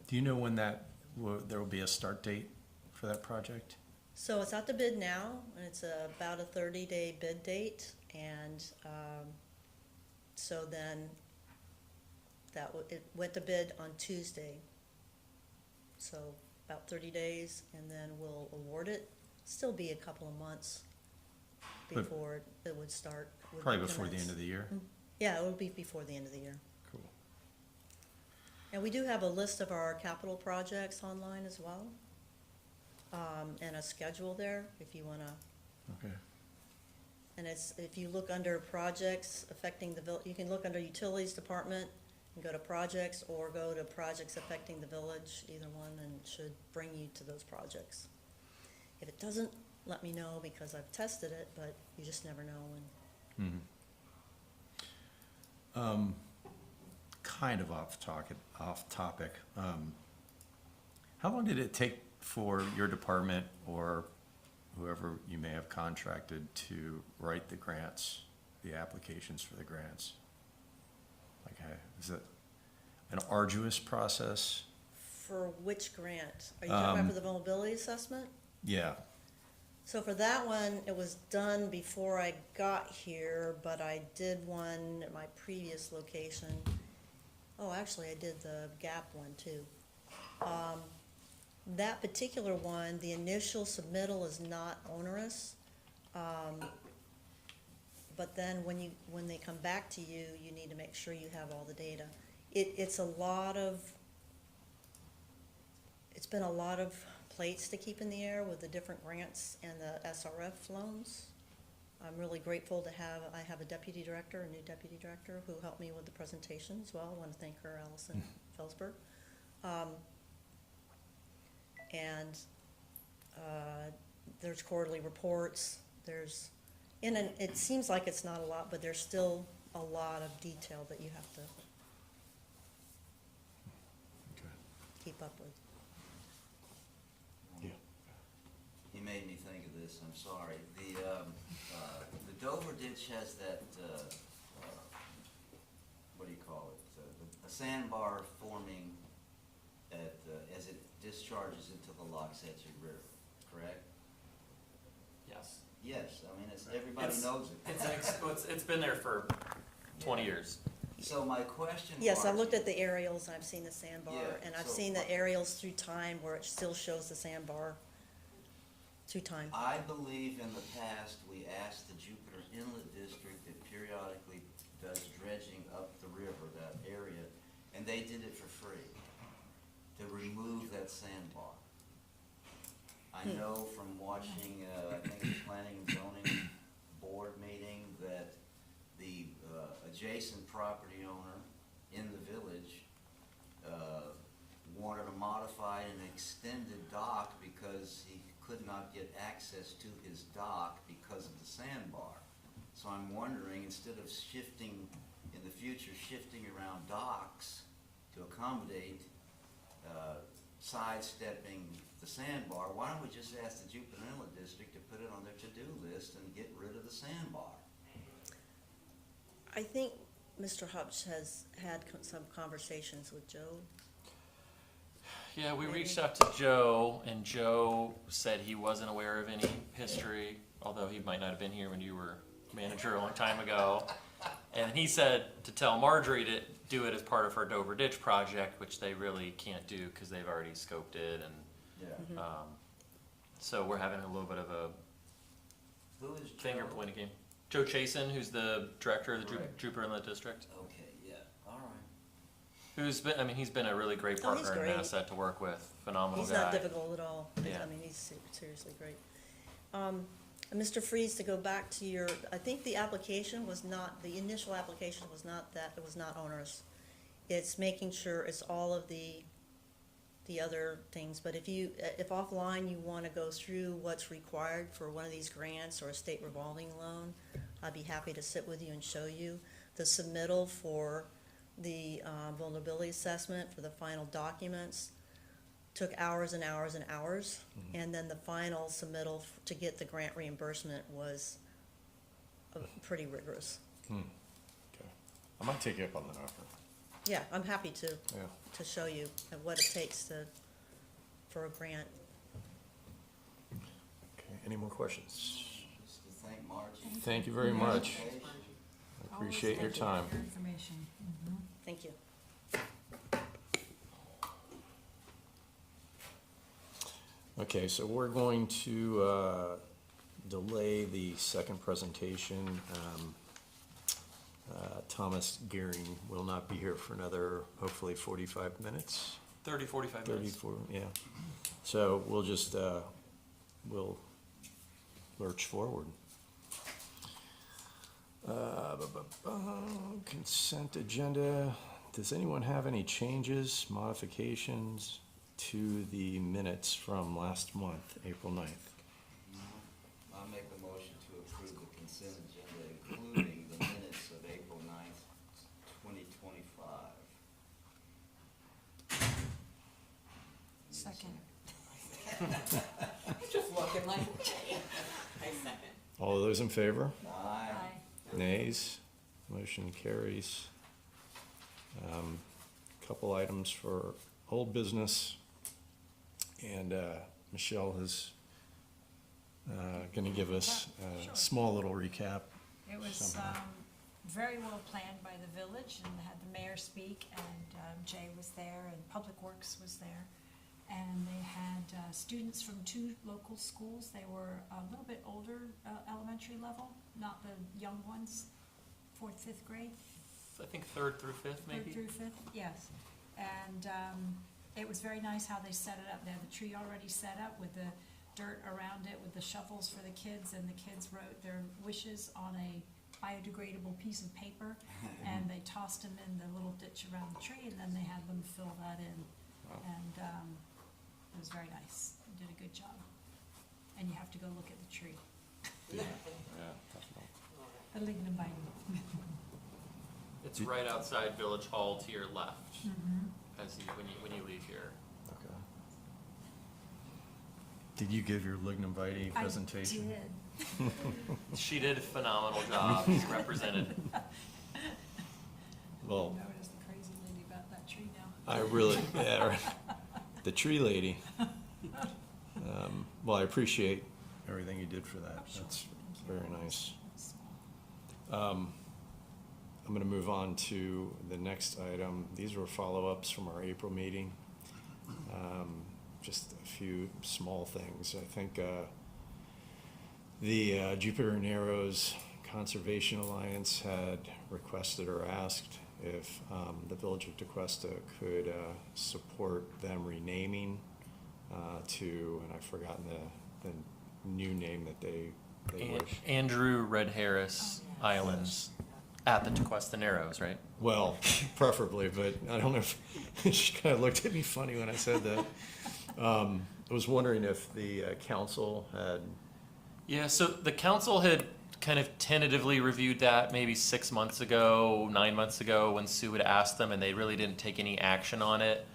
Do you know when there will be a start date for that project? So it's out to bid now, and it's about a 30-day bid date, and so then it went to bid on Tuesday. So about 30 days, and then we'll award it. Still be a couple of months But- before it would start. Probably before the end of the year? Yeah, it would be before the end of the year. Cool. And we do have a list of our capital projects online as well, and a schedule there if you wanna. Okay. And if you look under projects affecting the you can look under utilities department and go to projects, or go to projects affecting the village, either one, and it should bring you to those projects. If it doesn't, let me know, because I've tested it, but you just never know. And Kind of off topic. How long did it take for your department or whoever you may have contracted to write the grants, the applications for the grants? Like, is it an arduous process? For which grant? Are you talking about for the vulnerability assessment? Yeah. So for that one, it was done before I got here, but I did one at my previous location. Oh, actually, I did the GAP one too. That particular one, the initial submittal is not onerous. But then when they come back to you, you need to make sure you have all the data. It's been a lot of plates to keep in the air with the different grants and the SRF loans. I'm really grateful to have a deputy director, a new deputy director, who helped me with the presentation as well. I want to thank her, Allison Felsberg. And there's quarterly reports, and it seems like it's not a lot, but there's still a lot of detail that you have to Okay. keep up with. Yeah. You made me think of this, I'm sorry. The Dover ditch has that, what do you call it? A sandbar forming as it discharges into the Loxahatchee River, correct? Yes. Yes, I mean, everybody knows it. It's been there for 20 years. So my question, Yes, I've looked Margie- at the aerials, and I've seen the sandbar, Yeah, and I've so- seen the aerials through time where it still shows the sandbar through time. I believe in the past, we asked the Jupiter Inlet District that periodically does dredging up the river, that area, and they did it for free, to remove that sandbar. I know from watching, I think the Planning and Zoning Board meeting, that the adjacent property owner in the village wanted to modify an extended dock because he could not get access to his dock because of the sandbar. So I'm wondering, instead of shifting, in the future, shifting around docks to accommodate sidestepping the sandbar, why don't we just ask the Jupiter Inlet District to put it on their to-do list and get rid of the sandbar? I think Mr. Hupch has had some conversations with Joe. Yeah, we Maybe. reached out to Joe, and Joe said he wasn't aware of any history, although he might not have been here when you were manager a long time ago. And he said to tell Marjorie to do it as part of her Dover Ditch project, which they really can't do because they've already scoped it, and Yeah. so we're having a little bit of a Who is finger Joe? pointing game. Joe Chasen, who's the director of the Right. Jupiter Inlet District. Okay, yeah, all right. He's been a really great Oh, he's partner and great. asset to work with. Phenomenal He's guy. not difficult at all. Yeah. I mean, he's seriously great. Mr. Freeze, to go back to your, I think the application was not, the initial application was not that, it was not onerous. It's making sure it's all of the other things, but if offline you wanna go through what's required for one of these grants or a state revolving loan, I'd be happy to sit with you and show you. The submittal for the vulnerability assessment for the final documents took hours and hours and hours, and then the final submittal to get the grant reimbursement was pretty rigorous. Okay. I might take you up on that offer. Yeah, I'm happy to Yeah. show you what it takes for a grant. Okay, any more questions? Just to thank Margie. Thank you very much. Okay. I appreciate your Always thank time. you for your information. Mhm. Thank you. Okay, so we're going to delay the second presentation. Thomas Gerring will not be here for another, hopefully, 45 minutes. 30, 45 minutes. 34, yeah. So we'll just, we'll lurch forward. Consent agenda. Does anyone have any changes, modifications to the minutes from last month, April 9th? I'll make a motion to approve the consent agenda, including the minutes of April 9th, 2025. Second. Just looking like, I second. All those in favor? Aye. Nays? Motion carries. Couple items for old business. And Michelle is gonna give us Sure. a small little recap. It was Somehow. very well planned by the village, and had the mayor speak, and Jay was there, and Public Works was there. And they had students from 2 local schools. They were a little bit older, elementary level, not the young ones, 4th, 5th grade. I think 3rd through 5th, maybe. 3rd through 5th, yes. And it was very nice how they set it up. They had the tree already set up with the dirt around it, with the shovels for the kids, and the kids wrote their wishes on a biodegradable piece of paper, and they tossed them in the little ditch around the tree, and then they had them fill that in. Wow. And it was very nice. They did a good job. And you have to go look at the tree, Yeah, definitely. the lignin-binding. It's right outside Village Hall to your left, Mm-hmm. when you leave here. Okay. Did you give your lignum vitae presentation? I did. She did a phenomenal job. She represented. Well, Notice the crazy lady about that tree now. I really, yeah, right. The tree lady. Well, I appreciate everything you did for that. Sure. That's Thank you. very nice. I'm gonna move on to the next item. These were follow-ups from our April meeting. Just a few small things. I think, the Jupiter and Arrows Conservation Alliance had requested or asked if, the Village of Tequesta could, support them renaming, to, and I've forgotten the new name that they wish. Andrew Red Harris Oh, yes. Islands at the Tequesta Narrows, right? Well, preferably, but I don't know if, she kind of looked at me funny when I said that. I was wondering if the council had, Yeah, so the council had kind of tentatively reviewed that maybe 6 months ago, 9 months ago, when Sue had asked them, and they really didn't take any action on it.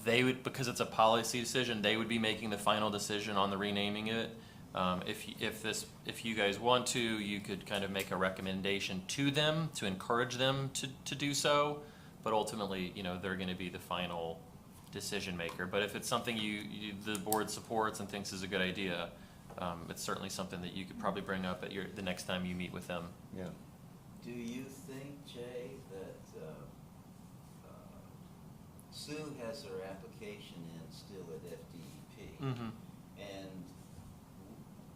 They would, because it's a policy decision, they would be making the final decision on the renaming it. If you guys want to, you could kind of make a recommendation to them to encourage them to do so. But ultimately, they're going to be the final decision maker. But if it's something the board supports and thinks is a good idea, it's certainly something that you could probably bring up at the next time you meet with them. yeah. Do you think, Jay, that Sue has her application in still at FDEP? Mm-hmm. And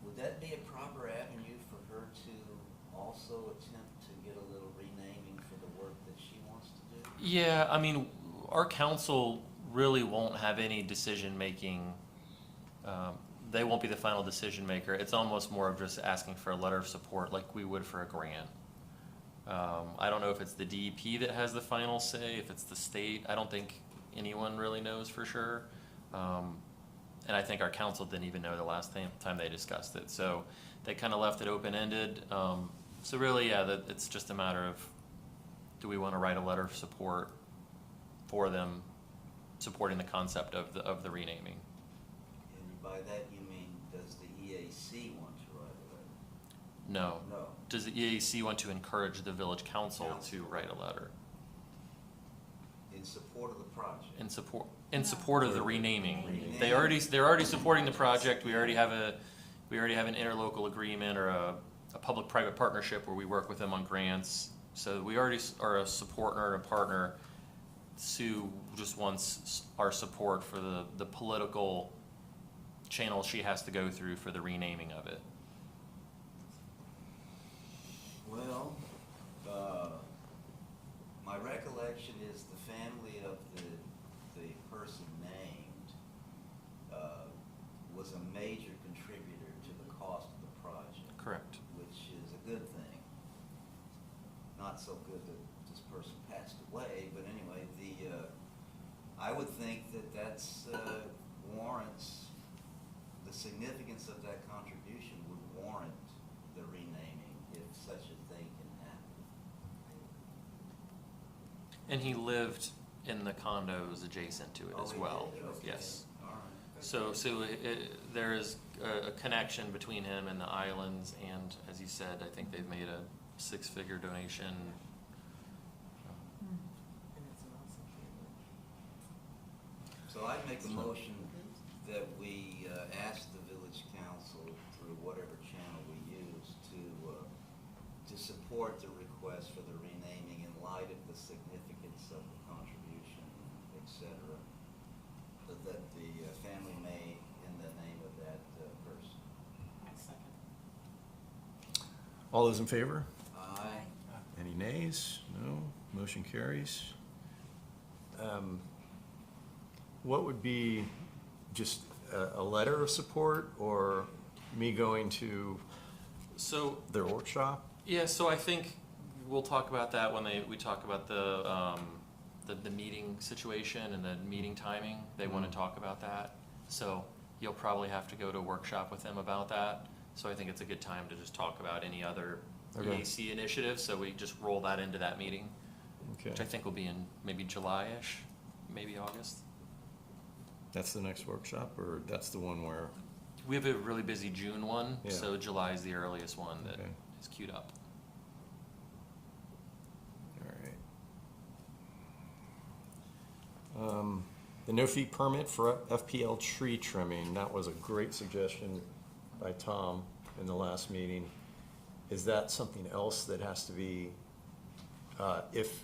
would that be a proper avenue for her to also attempt to get a little renaming for the work that she wants to do? Yeah, I mean, our council really won't have any decision-making. They won't be the final decision maker. It's almost more of just asking for a letter of support like we would for a grant. I don't know if it's the DEP that has the final say, if it's the state. I don't think anyone really knows for sure. And I think our council didn't even know the last time they discussed it. So they kind of left it open-ended. So really, yeah, it's just a matter of, do we want to write a letter of support for them, supporting the concept of the renaming? And by that you mean, does the EAC want to write a letter? No. No. Does the EAC want to encourage the village council Council. to write a letter In support of the project? in support of the renaming? Renaming. They're already supporting the project. We already have an interlocal agreement or a public-private partnership where we work with them on grants. So we already are a supporter and a partner. Sue just wants our support for the political channel she has to go through for the renaming of it. Well, my recollection is the family of the person named was a major contributor to the cost of the project. Correct. Which is a good thing. Not so good that this person passed away, but anyway, I would think that's warrants, the significance of that contribution would warrant the renaming if such a thing can happen. And he lived in the condos adjacent to it Oh, as he well. did? Okay. Yes. All right. So there is a connection between him and the islands, and as you said, I think they've made a 6-figure donation. And it's an awesome family. So I'd make a motion that we ask the village council through whatever channel we use to support the request for the renaming in light of the significance of the contribution, et cetera, that the family may in the name of that person. I second. All those in favor? Aye. Any nays? No. Motion carries. What would be just a letter of support or me going to So their workshop? yeah, so I think we'll talk about that when we talk about the meeting situation and the meeting timing. They want to talk about that. So you'll probably have to go to a workshop with them about that. So I think it's a good time to just talk about any other Okay. EAC initiatives. So we just roll that into that meeting, which I Okay. think will be in maybe July-ish, maybe August. That's the next workshop, or that's the one where, We have a really busy June one, Yeah. so July is the earliest one that Okay. is queued up. all right. The no-fee permit for FPL tree trimming, that was a great suggestion by Tom in the last meeting. Is that something else that has to be, if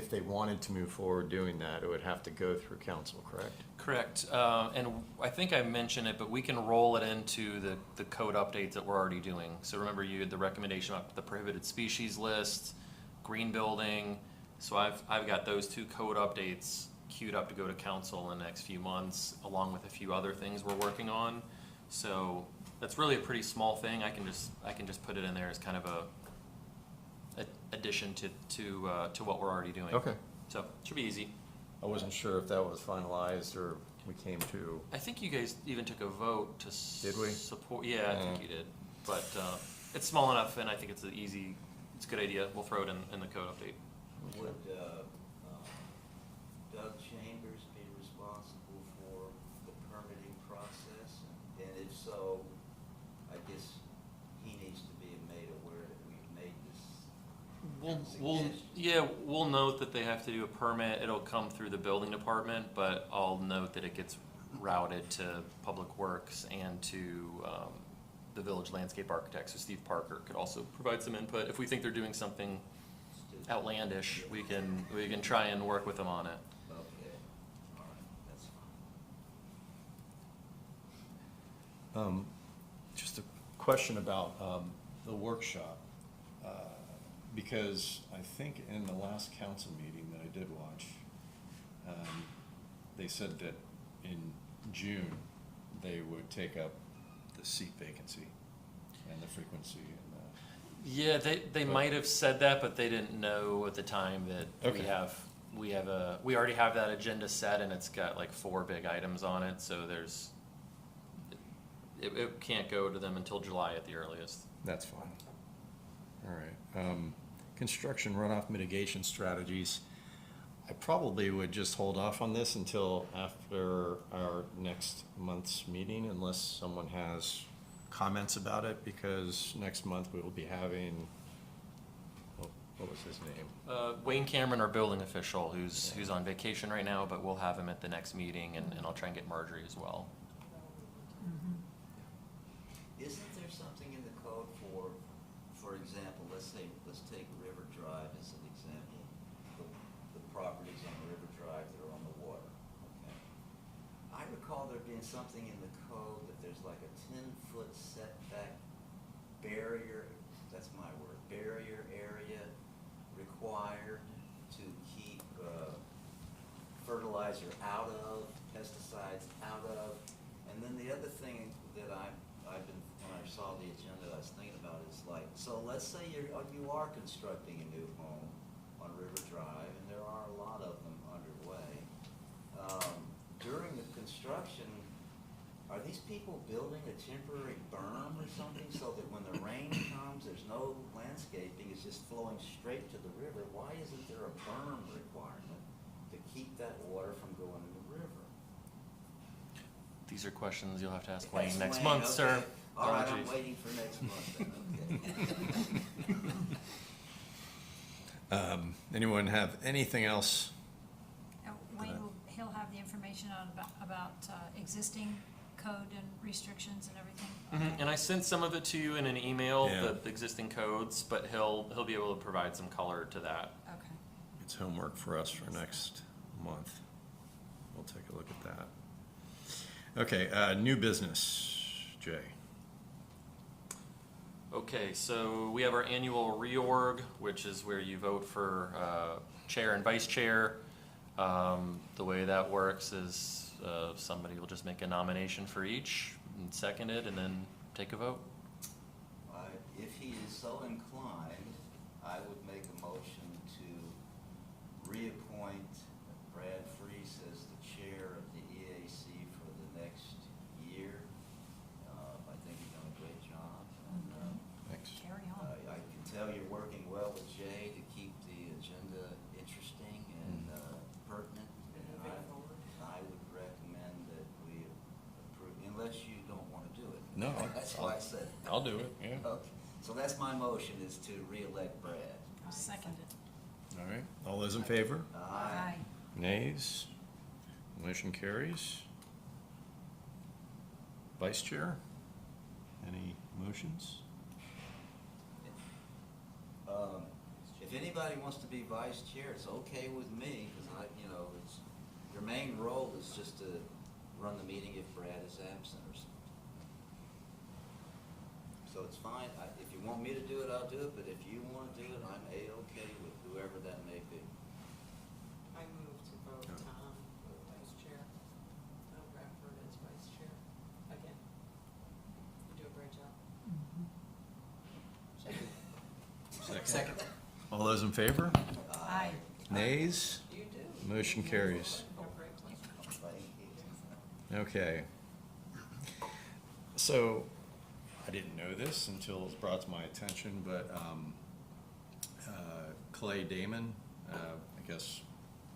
they wanted to move forward doing that, it would have to go through council, correct? Correct, and I think I mentioned it, but we can roll it into the code updates that we're already doing. So remember, you had the recommendation about the prohibited species list, green building. So I've got those 2 code updates queued up to go to council in the next few months, along with a few other things we're working on. So that's really a pretty small thing. I can just put it in there as kind of a addition to what we're already doing. Okay. So it should be easy. I wasn't sure if that was finalized or we came to, I think you guys even took a vote to Did we? support. Yeah, I think you did. But it's small enough, and I think it's a good idea. We'll throw it in the code update. Would Doug Chambers be responsible for the permitting process? And if so, I guess he needs to be made aware that we've made this We'll note that they have to do a permit. It'll come through the building department, but I'll note that it gets routed to Public Works and to the village landscape architect. So Steve Parker could also provide some input. If we think they're doing something outlandish, we can try and work with them on it. Okay, all right, that's fine. just a question about the workshop. because I think in the last council meeting that I did watch, they said that in June, they would take up the seat vacancy and the frequency and Yeah, they But- might have said that, but they didn't know at the time that Okay. we already have that agenda set, and it's got like 4 big items on it, so it can't go to them until July at the earliest. that's fine. All right. Construction runoff mitigation strategies. I probably would just hold off on this until after our next month's meeting unless someone has comments about it, because next month we will be having, what was his name? Wayne Cameron, our building official, who's on vacation right now, but we'll have him at the next meeting, and I'll try and get Marjorie as well. Isn't there something in the code for example, let's take River Drive as an example, the properties on River Drive that are on the water, okay? I recall there being something in the code that there's like a 10-foot setback barrier, that's my word, barrier area required to keep fertilizer out of, pesticides out of. And then the other thing that I've been, when I saw the agenda, I was thinking about is like, so let's say you are constructing a new home on River Drive, and there are a lot of them underway. During the construction, are these people building a temporary berm or something so that when the rain comes, there's no landscaping, it's just flowing straight to the river? Why isn't there a berm requirement to keep that water from going in the river? These are questions you'll have to ask Wayne That's next Wayne, month, okay. sir. All right, I'm Apologies. waiting for next month then, okay. Anyone have anything else? Wayne he'll have the information on about existing code and restrictions and everything? Mhm, and I sent some of it to you in an email, Yeah. the existing codes, but he'll be able to provide some color to that. Okay. It's homework for us for next month. We'll take a look at that. Okay, new business, Jay. Okay, so we have our annual reorg, which is where you vote for chair and vice chair. The way that works is somebody will just make a nomination for each and second it, and then take a vote. If he is so inclined, I would make a motion to reappoint Brad Freese as the chair of the EAC for the next year. I think he's done a great job. And, Thanks. Carry on. I can tell you're working well with Jay to keep the agenda interesting and pertinent. And Moving forward. I would recommend that we approve, unless you don't want to do it. No, That's why I said. I'll do it, yeah. Okay, so that's my motion, is to re-elect Brad. I'll second it. All right, all those in favor? Aye. Nays? Motion carries. Vice Chair? Any motions? If anybody wants to be vice chair, it's okay with me, because your main role is just to run the meeting if Brad is absent or something. So it's fine, if you want me to do it, I'll do it, but if you want to do it, I'm A-okay with whoever that may be. I move to vote Tom for vice chair, Bill Bradford as vice chair. Again, you do a great job. Second. All those in favor? Aye. Nays? You do. Motion carries. You have great plans. Okay. So, I didn't know this until it was brought to my attention, but Clay Damon, I guess,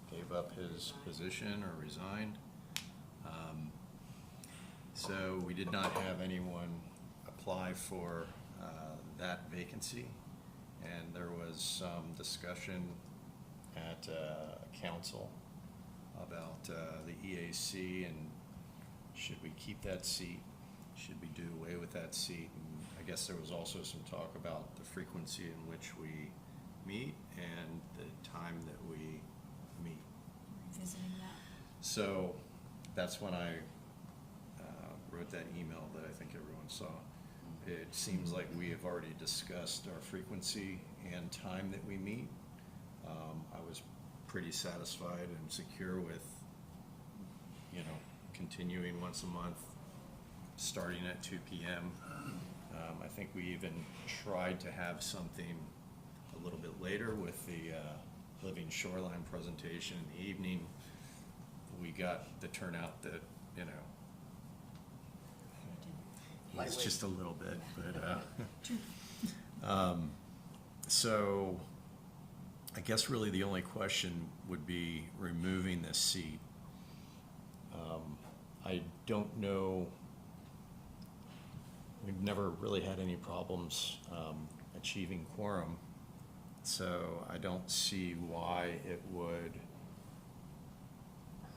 gave up his position or resigned. So we did not have anyone apply for that vacancy, and there was some discussion at council about the EAC and should we keep that seat? Should we do away with that seat? And I guess there was also some talk about the frequency in which we meet and the time that we meet. Revisiting that. So that's when I wrote that email that I think everyone saw. It seems like we have already discussed our frequency and time that we meet. I was pretty satisfied and secure with, continuing once a month, starting at 2 p.m. I think we even tried to have something a little bit later with the living shoreline presentation in the evening. We got the turnout that, it's just a little bit, but, so I guess really the only question would be removing this seat. I don't know, we've never really had any problems achieving quorum, so I don't see why it would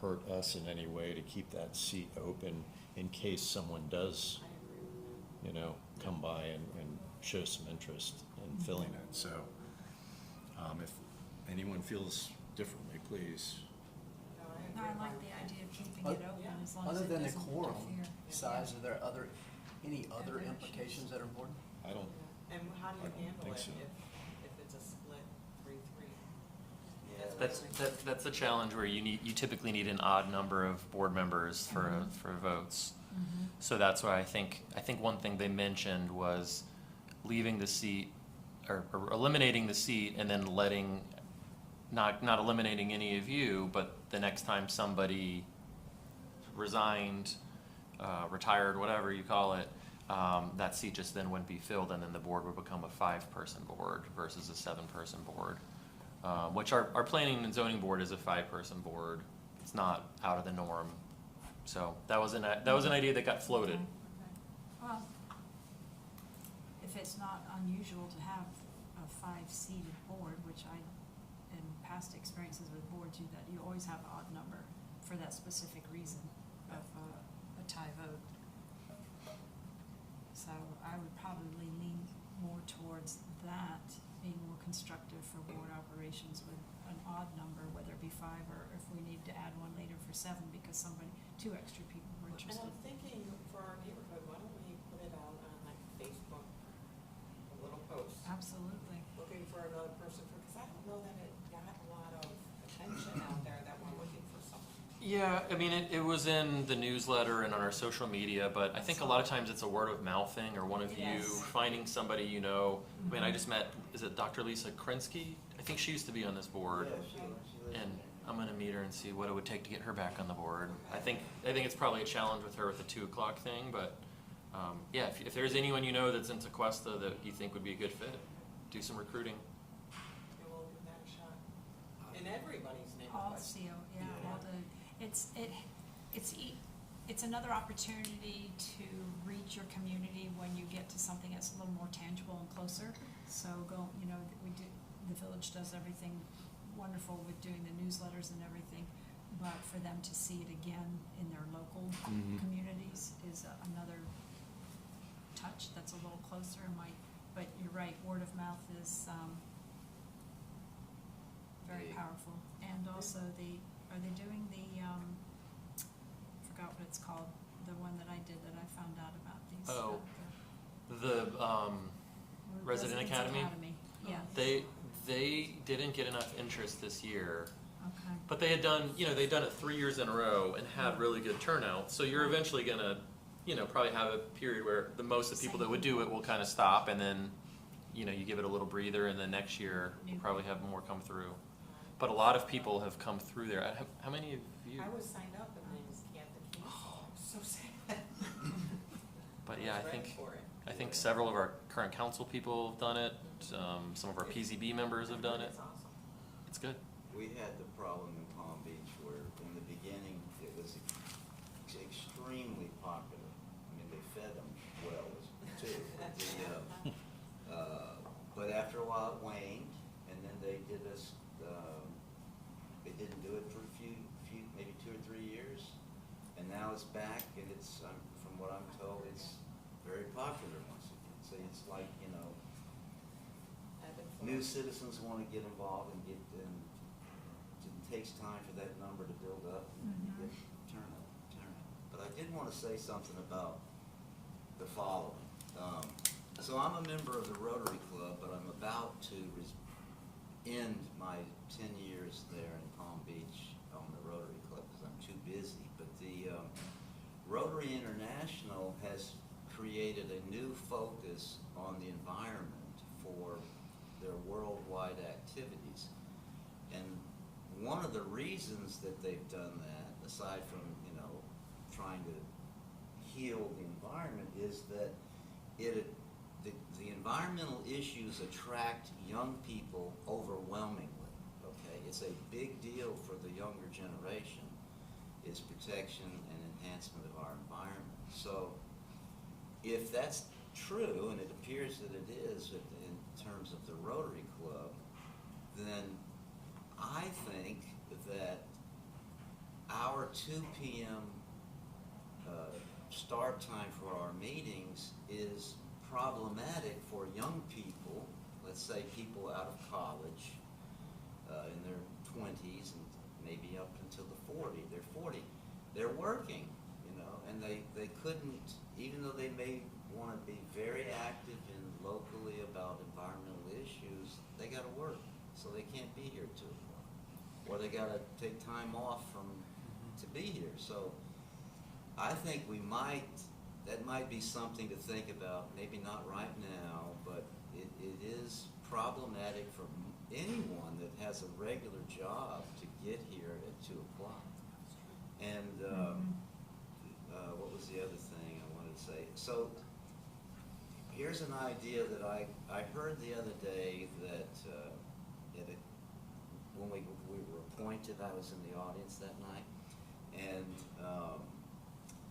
hurt us in any way to keep that seat open in case someone does, I agree with that. come by and show some interest in filling it. So if anyone feels differently, please. No, No, I I agree. like the idea of keeping Oth- it open as long as Other it than the doesn't quorum interfere. size, are there any other Other implications that are important? I don't, And how do I you don't handle think it so. if it's a split 3-3? Yeah, That's a challenge where you typically need an odd number of board members for votes. Mhm. So that's why I think one thing they mentioned was leaving the seat or eliminating the seat and then letting not eliminating any of you, but the next time somebody resigned, retired, whatever you call it, that seat just then wouldn't be filled, and then the board would become a 5-person board versus a 7-person board. Which our planning and zoning board is a 5-person board. It's not out of the norm. So that was an idea that got floated. Okay. Well, if it's not unusual to have a 5-seated board, which in past experiences with boards, you always have an odd number for that specific reason of a tie vote. So I would probably lean more towards that being more constructive for board operations with an odd number, whether it be 5 or if we need to add one later for 7 because 2 extra people were And interested. I'm thinking for our neighborhood, why don't we put it out on like Facebook, a little post, Absolutely. looking for another person, because I don't know that it got a lot of attention out there that we're looking for someone. Yeah, I mean, it was in the newsletter and on our social media, but I think a lot of times it's a word of mouth thing, or one of you Yes. finding somebody you know. I mean, I just met, is it Dr. Lisa Krinsky? I think she used to be on this board. Yeah, she lives And in there. I'm gonna meet her and see what it would take to get her back on the board. I think it's probably a challenge with her with the 2 o'clock thing, but, yeah, if there's anyone you know that's in Tequesta that you think would be a good fit, do some recruiting. And we'll give that a shot. In everybody's All neighborhood. CO, yeah, Yeah. all the, it's another opportunity to reach your community when you get to something that's a little more tangible and closer. So the village does everything wonderful with doing the newsletters and everything, but for them to see it again in their local Mhm. communities is another touch that's a little closer and but you're right, word of mouth is, very Yeah. powerful. And also are they doing forgot what it's called, the one that I did that I found out about these. Oh. the The Resident Academy? Yeah, They didn't get enough interest this year, okay. but they had done, they'd done it 3 years in a row and had really good turnout. So you're eventually gonna, probably have a period where most of the people that would do it will kind of stop, and then, you give it a little breather, and then next year we'll probably have more come through. But a lot of people have come through there. How many of you? I was signed up and they just can't, so sad. But yeah, I was ready think for it. I think several of our current council people have done it. Some of our PZB members have done it. It's awesome. It's good. We had the problem in Palm Beach where in the beginning it was extremely popular. I mean, they fed them well too. But after a while it waned, and then they did us, they didn't do it for a few, maybe 2 or 3 years. And now it's back, and it's, from what I'm told, it's very popular once again. So it's like, Ebb and flow. new citizens want to get involved and it takes time for that number to build up and Mhm. get turnout. But I did want to say something about the following. So I'm a member of the Rotary Club, but I'm about to end my 10 years there in Palm Beach on the Rotary Club because I'm too busy. But the Rotary International has created a new focus on the environment for their worldwide activities. And one of the reasons that they've done that, aside from, trying to heal the environment, is that the environmental issues attract young people overwhelmingly, okay? It's a big deal for the younger generation, is protection and enhancement of our environment. So if that's true, and it appears that it is in terms of the Rotary Club, then I think that our 2 p.m. Start time for our meetings is problematic for young people, let's say people out of college, in their 20s and maybe up until they're 40. They're working, and they couldn't, even though they may want to be very active and locally about environmental issues, they got to work, so they can't be here at 2 o'clock. Or they got to take time off to be here. So I think that might be something to think about, maybe not right now, but it is problematic for anyone that has a regular job to get here at 2 o'clock. And what was the other thing I wanted to say? So here's an idea that I heard the other day that when we were appointed, I was in the audience that night, and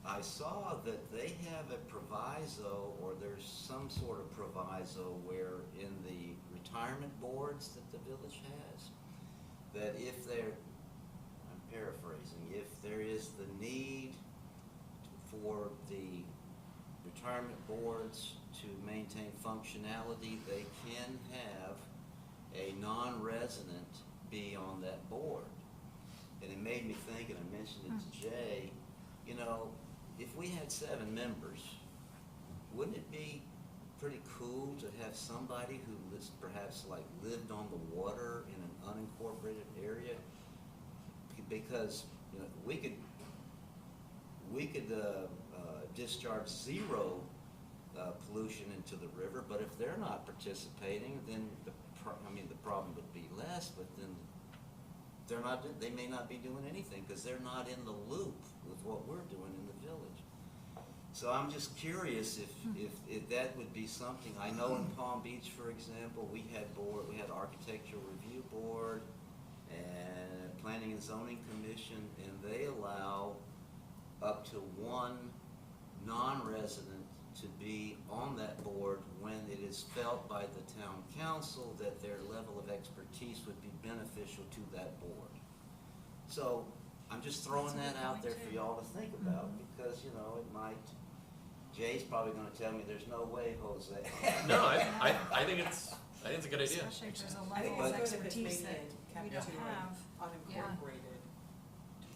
I saw that they have a proviso, or there's some sort of proviso where in the retirement boards that the village has, that if I'm paraphrasing, if there is the need for the retirement boards to maintain functionality, they can have a non-resident be on that board. And it made me think, and I mentioned it to Jay, if we had 7 members, wouldn't it be pretty cool to have somebody who perhaps lived on the water in an unincorporated area? Because we could discharge zero pollution into the river, but if they're not participating, then the problem would be less. But then they may not be doing anything because they're not in the loop with what we're doing in the village. So I'm just curious if that would be something. I know in Palm Beach, for example, we had Architectural Review Board and Planning and Zoning Commission, and they allow up to 1 non-resident to be on that board when it is felt by the town council that their level of expertise would be beneficial to that board. So I'm just throwing that out there for y'all to think about, because it might. Jay's probably going to tell me there's no way, Jose. No, I think it's a good idea. Especially if there's a I think level of it's good if it's expertise maybe that we kept don't to an have. unincorporated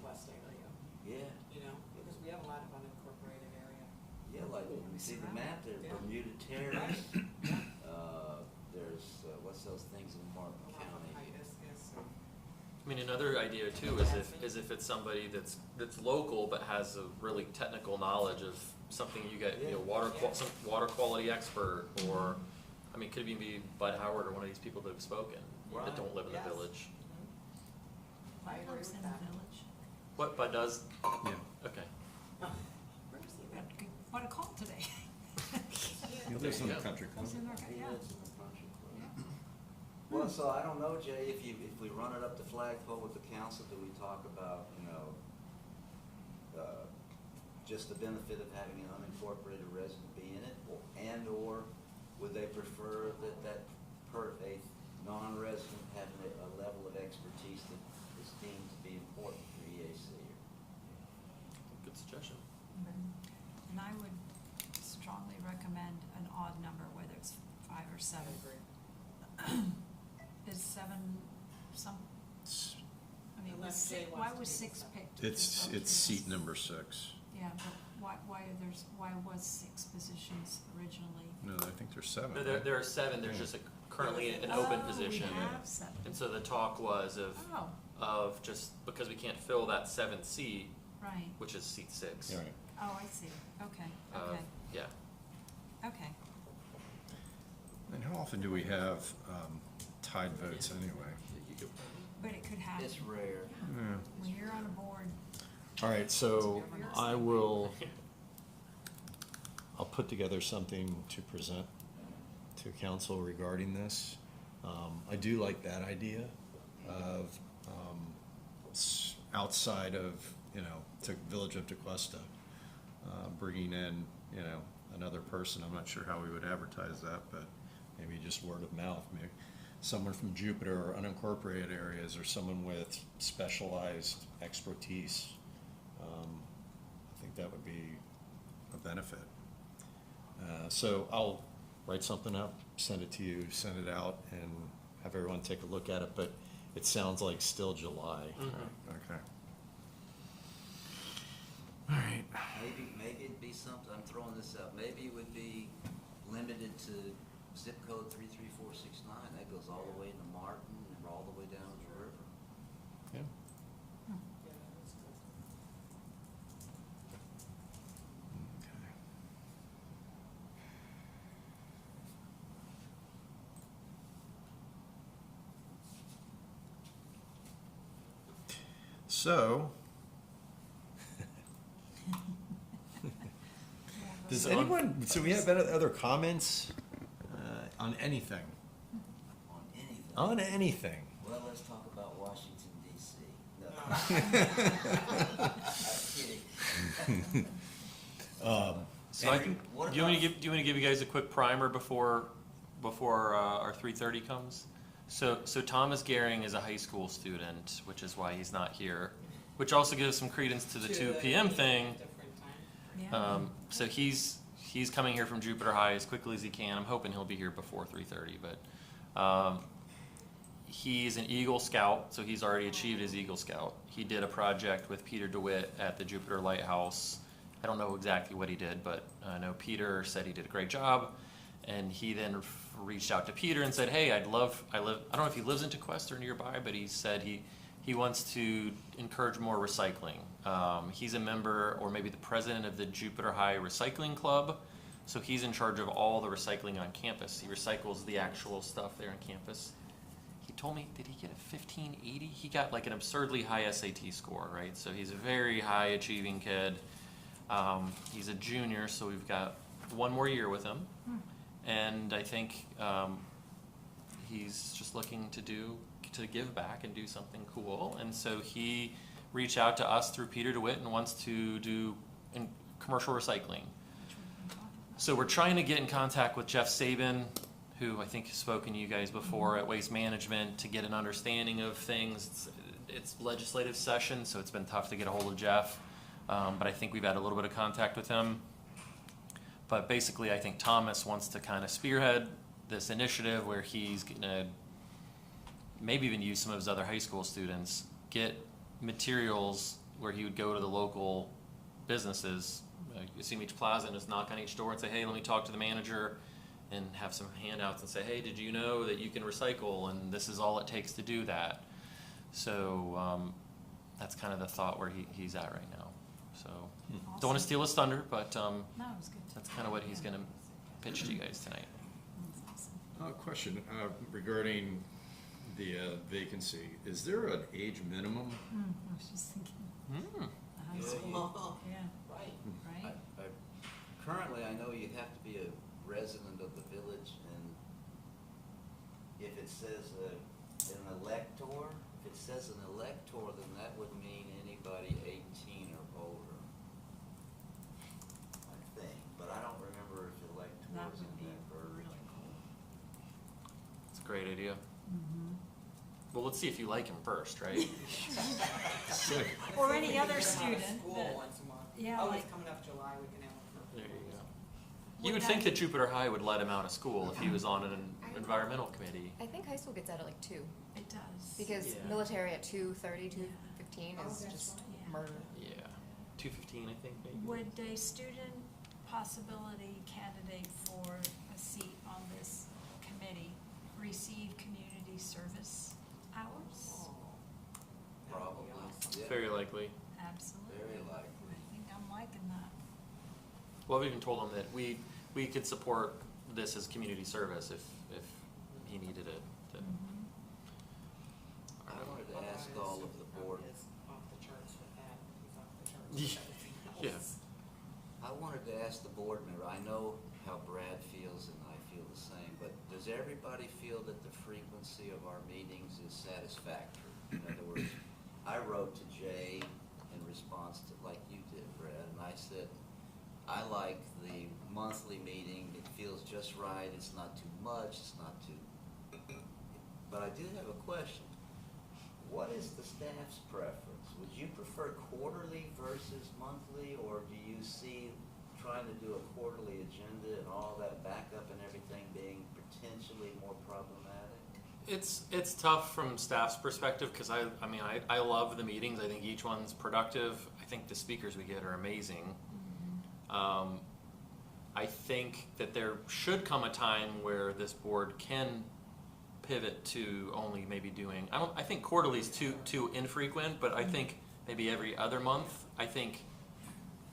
West area, Yeah. because we have a lot of unincorporated area. Yeah, like when you see the map there, Yeah. Bermuda Terrace. There's what's those things in Martin A lot of County? hibiscus. Another idea too is if it's somebody that's local but has a really technical knowledge of something you get, some water quality expert, or could even be Bud Howard or one of these people that have spoken that don't live in the Yes. village. I agree Lives with in the that. village. What Bud does? Yeah. Okay. Where is he? What a call today. He lives in the Yeah. country club. He's in our, He yeah. lives in the country club. Well, so I don't know, Jay, if we run it up the flagpole with the council, do we talk about, just the benefit of having an unincorporated resident be in it, or would they prefer that a non-resident having a level of expertise that is deemed to be important for EAC? Good suggestion. And I would strongly recommend an odd number, whether it's 5 or 7. I agree. Is 7 some, Unless Jay why wants to was do 6 7. picked? It's seat number 6. Yeah, but why was 6 positions originally? No, I think there's 7. No, there are 7, there's just currently an open position. Oh, we have 7. And so the talk was Oh, of just, because we can't fill that 7th seat, right. which is seat 6. All right. Oh, I see. Okay, of- okay, Yeah. okay. And how often do we have tied votes anyway? But it could happen It's rare. Yeah. when you're on a board. All right, so I'll put together something to present to council regarding this. I do like that idea of outside of, Village of Tequesta, bringing in, another person. I'm not sure how we would advertise that, but maybe just word of mouth. Maybe someone from Jupiter or unincorporated areas, or someone with specialized expertise. I think that would be a benefit. So I'll write something up, send it to you, send it out, and have everyone take a look at it, but it sounds like still July. Okay. All right. Maybe it'd be something, I'm throwing this out, maybe it would be limited to zip code 33469, that goes all the way to Martin and all the way down to the river. Yeah. Yeah, that's good. Okay. So, does So on- anyone, so we have other comments on anything? On anything. On anything? Well, let's talk about Washington DC. No. I'm kidding. So I can, What do you want me to about- give you guys a quick primer before our 3:30 comes? So Thomas Gerring is a high school student, which is why he's not here, which also gives some credence to the 2 p.m. thing. Different time. Yeah. So he's coming here from Jupiter High as quickly as he can. I'm hoping he'll be here before 3:30, but he's an Eagle Scout, so he's already achieved his Eagle Scout. He did a project with Peter DeWitt at the Jupiter Lighthouse. I don't know exactly what he did, but I know Peter said he did a great job, and he then reached out to Peter and said, "Hey, I don't know if he lives in Tequesta or nearby, but he said he wants to encourage more recycling. He's a member, or maybe the president of the Jupiter High Recycling Club, so he's in charge of all the recycling on campus. He recycles the actual stuff there on campus. He told me, did he get a 1580? He got like an absurdly high SAT score, right? So he's a very high achieving kid. He's a junior, so we've got 1 more year with him. And I think he's just looking to give back and do something cool. And so he reached out to us through Peter DeWitt and wants to do commercial recycling. So we're trying to get in contact with Jeff Sabin, who I think has spoken to you guys before at Waste Management, to get an understanding of things. It's legislative session, so it's been tough to get a hold of Jeff. But I think we've had a little bit of contact with him. But basically, I think Thomas wants to kind of spearhead this initiative where he's going to maybe even use some of his other high school students, get materials where he would go to the local businesses, UCMH Plaza, and just knock on each door and say, "Hey, let me talk to the manager," and have some handouts and say, "Hey, did you know that you can recycle, and this is all it takes to do that?" So that's kind of the thought where he's at right now. So don't want to steal his thunder, but No, it was good. that's kind of what he's going to pitch to you guys tonight. That's awesome. Question regarding the vacancy. Is there an age minimum? I was just thinking, Hmm. the high Yeah, school, yeah, Right. right? Currently, I know you have to be a resident of the village, and if it says an elector, then that would mean anybody 18 or older, I think, but I don't remember if That electors would in be that version. really cool. It's a great idea. Mm-hmm. Well, let's see if you like him first, right? Or any other We can have a student School that- once a month. yeah, Oh, like- it's coming up July, we can have it for. There you go. Would You would that- think that Jupiter High would let him out of school if he was on an environmental committee. I think high school gets out at like 2, It does. because Yeah. military at 2:30, 2:15 Oh, is that's just right. Yeah. murder. Yeah. 2:15, I think, maybe. Would a student possibility candidate for a seat on this committee receive community service hours? Probably, yeah. Very likely. Absolutely. Very likely. I think I'm liking that. Well, we even told him that we could support this as community service if he needed it. to- I wanted to ask all of the board, Is off the charts with that, he's off the charts with everything Yeah. else. I wanted to ask the board member, I know how Brad feels and I feel the same, but does everybody feel that the frequency of our meetings is satisfactory? In other words, I wrote to Jay in response to, like you did, Brad, and I said, I like the monthly meeting, it feels just right, it's not too much, it's not too, but I do have a question. What is the staff's preference? Would you prefer quarterly versus monthly, or do you see trying to do a quarterly agenda and all that backup and everything being potentially more problematic? It's tough from staff's perspective because I love the meetings. I think each one's productive. I think the speakers we get are amazing. I think that there should come a time where this board can pivot to only maybe doing. I think quarterly is too infrequent, but I think maybe every other month. I think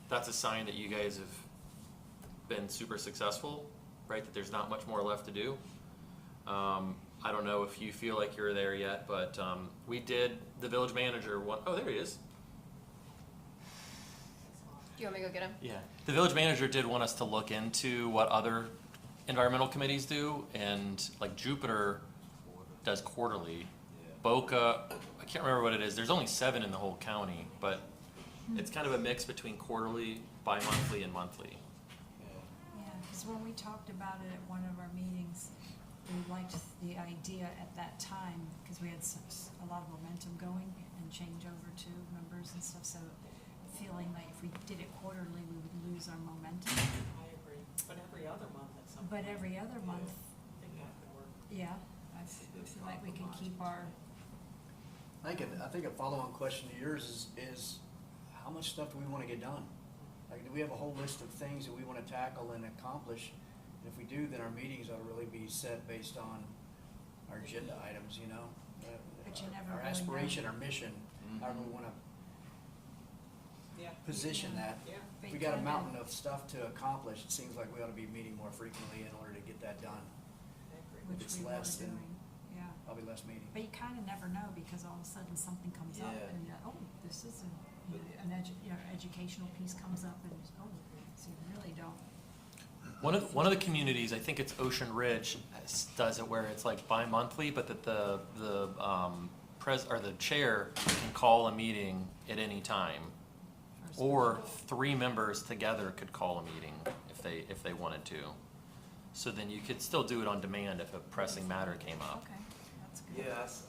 that's a sign that you guys have been super successful, right? That there's not much more left to do. I don't know if you feel like you're there yet, but we did the village manager one. Oh, there he is. Do you want me to go get him? Yeah. The village manager did want us to look into what other environmental committees do, and like Jupiter does quarterly. Yeah. Boca, I can't remember what it is. There's only 7 in the whole county, but it's kind of a mix between quarterly, bi-monthly, and monthly. Yeah. Yeah, because when we talked about it at one of our meetings, we liked the idea at that time, because we had a lot of momentum going and changeover to members and stuff, so feeling like if we did it quarterly, we would lose our momentum. I agree, but every other month at some But point. every other month, I think that could work. yeah, I feel like we can keep our, I think a follow-on question to yours is how much stuff do we want to get done? Like, do we have a whole list of things that we want to tackle and accomplish? And if we do, then our meetings ought to really be set based on our agenda items, you know? But you never Our really aspiration, know. our mission, however we want to Yeah. position that. Yeah. If we got a mountain of stuff to accomplish, it seems like we ought to be meeting more frequently in order to get that done. I agree. which it's we were less than- doing, yeah. Probably less meeting. But you kind of never know, because all of a sudden something comes up Yeah. and, oh, this is an educational piece comes up and, oh, so you really don't. One of the communities, I think it's Ocean Ridge, does it where it's like bi-monthly, but that the chair can call a meeting at any time, or 3 members together could call a meeting if they wanted to. So then you could still do it on demand if a pressing matter came up. Okay, that's good. Yes,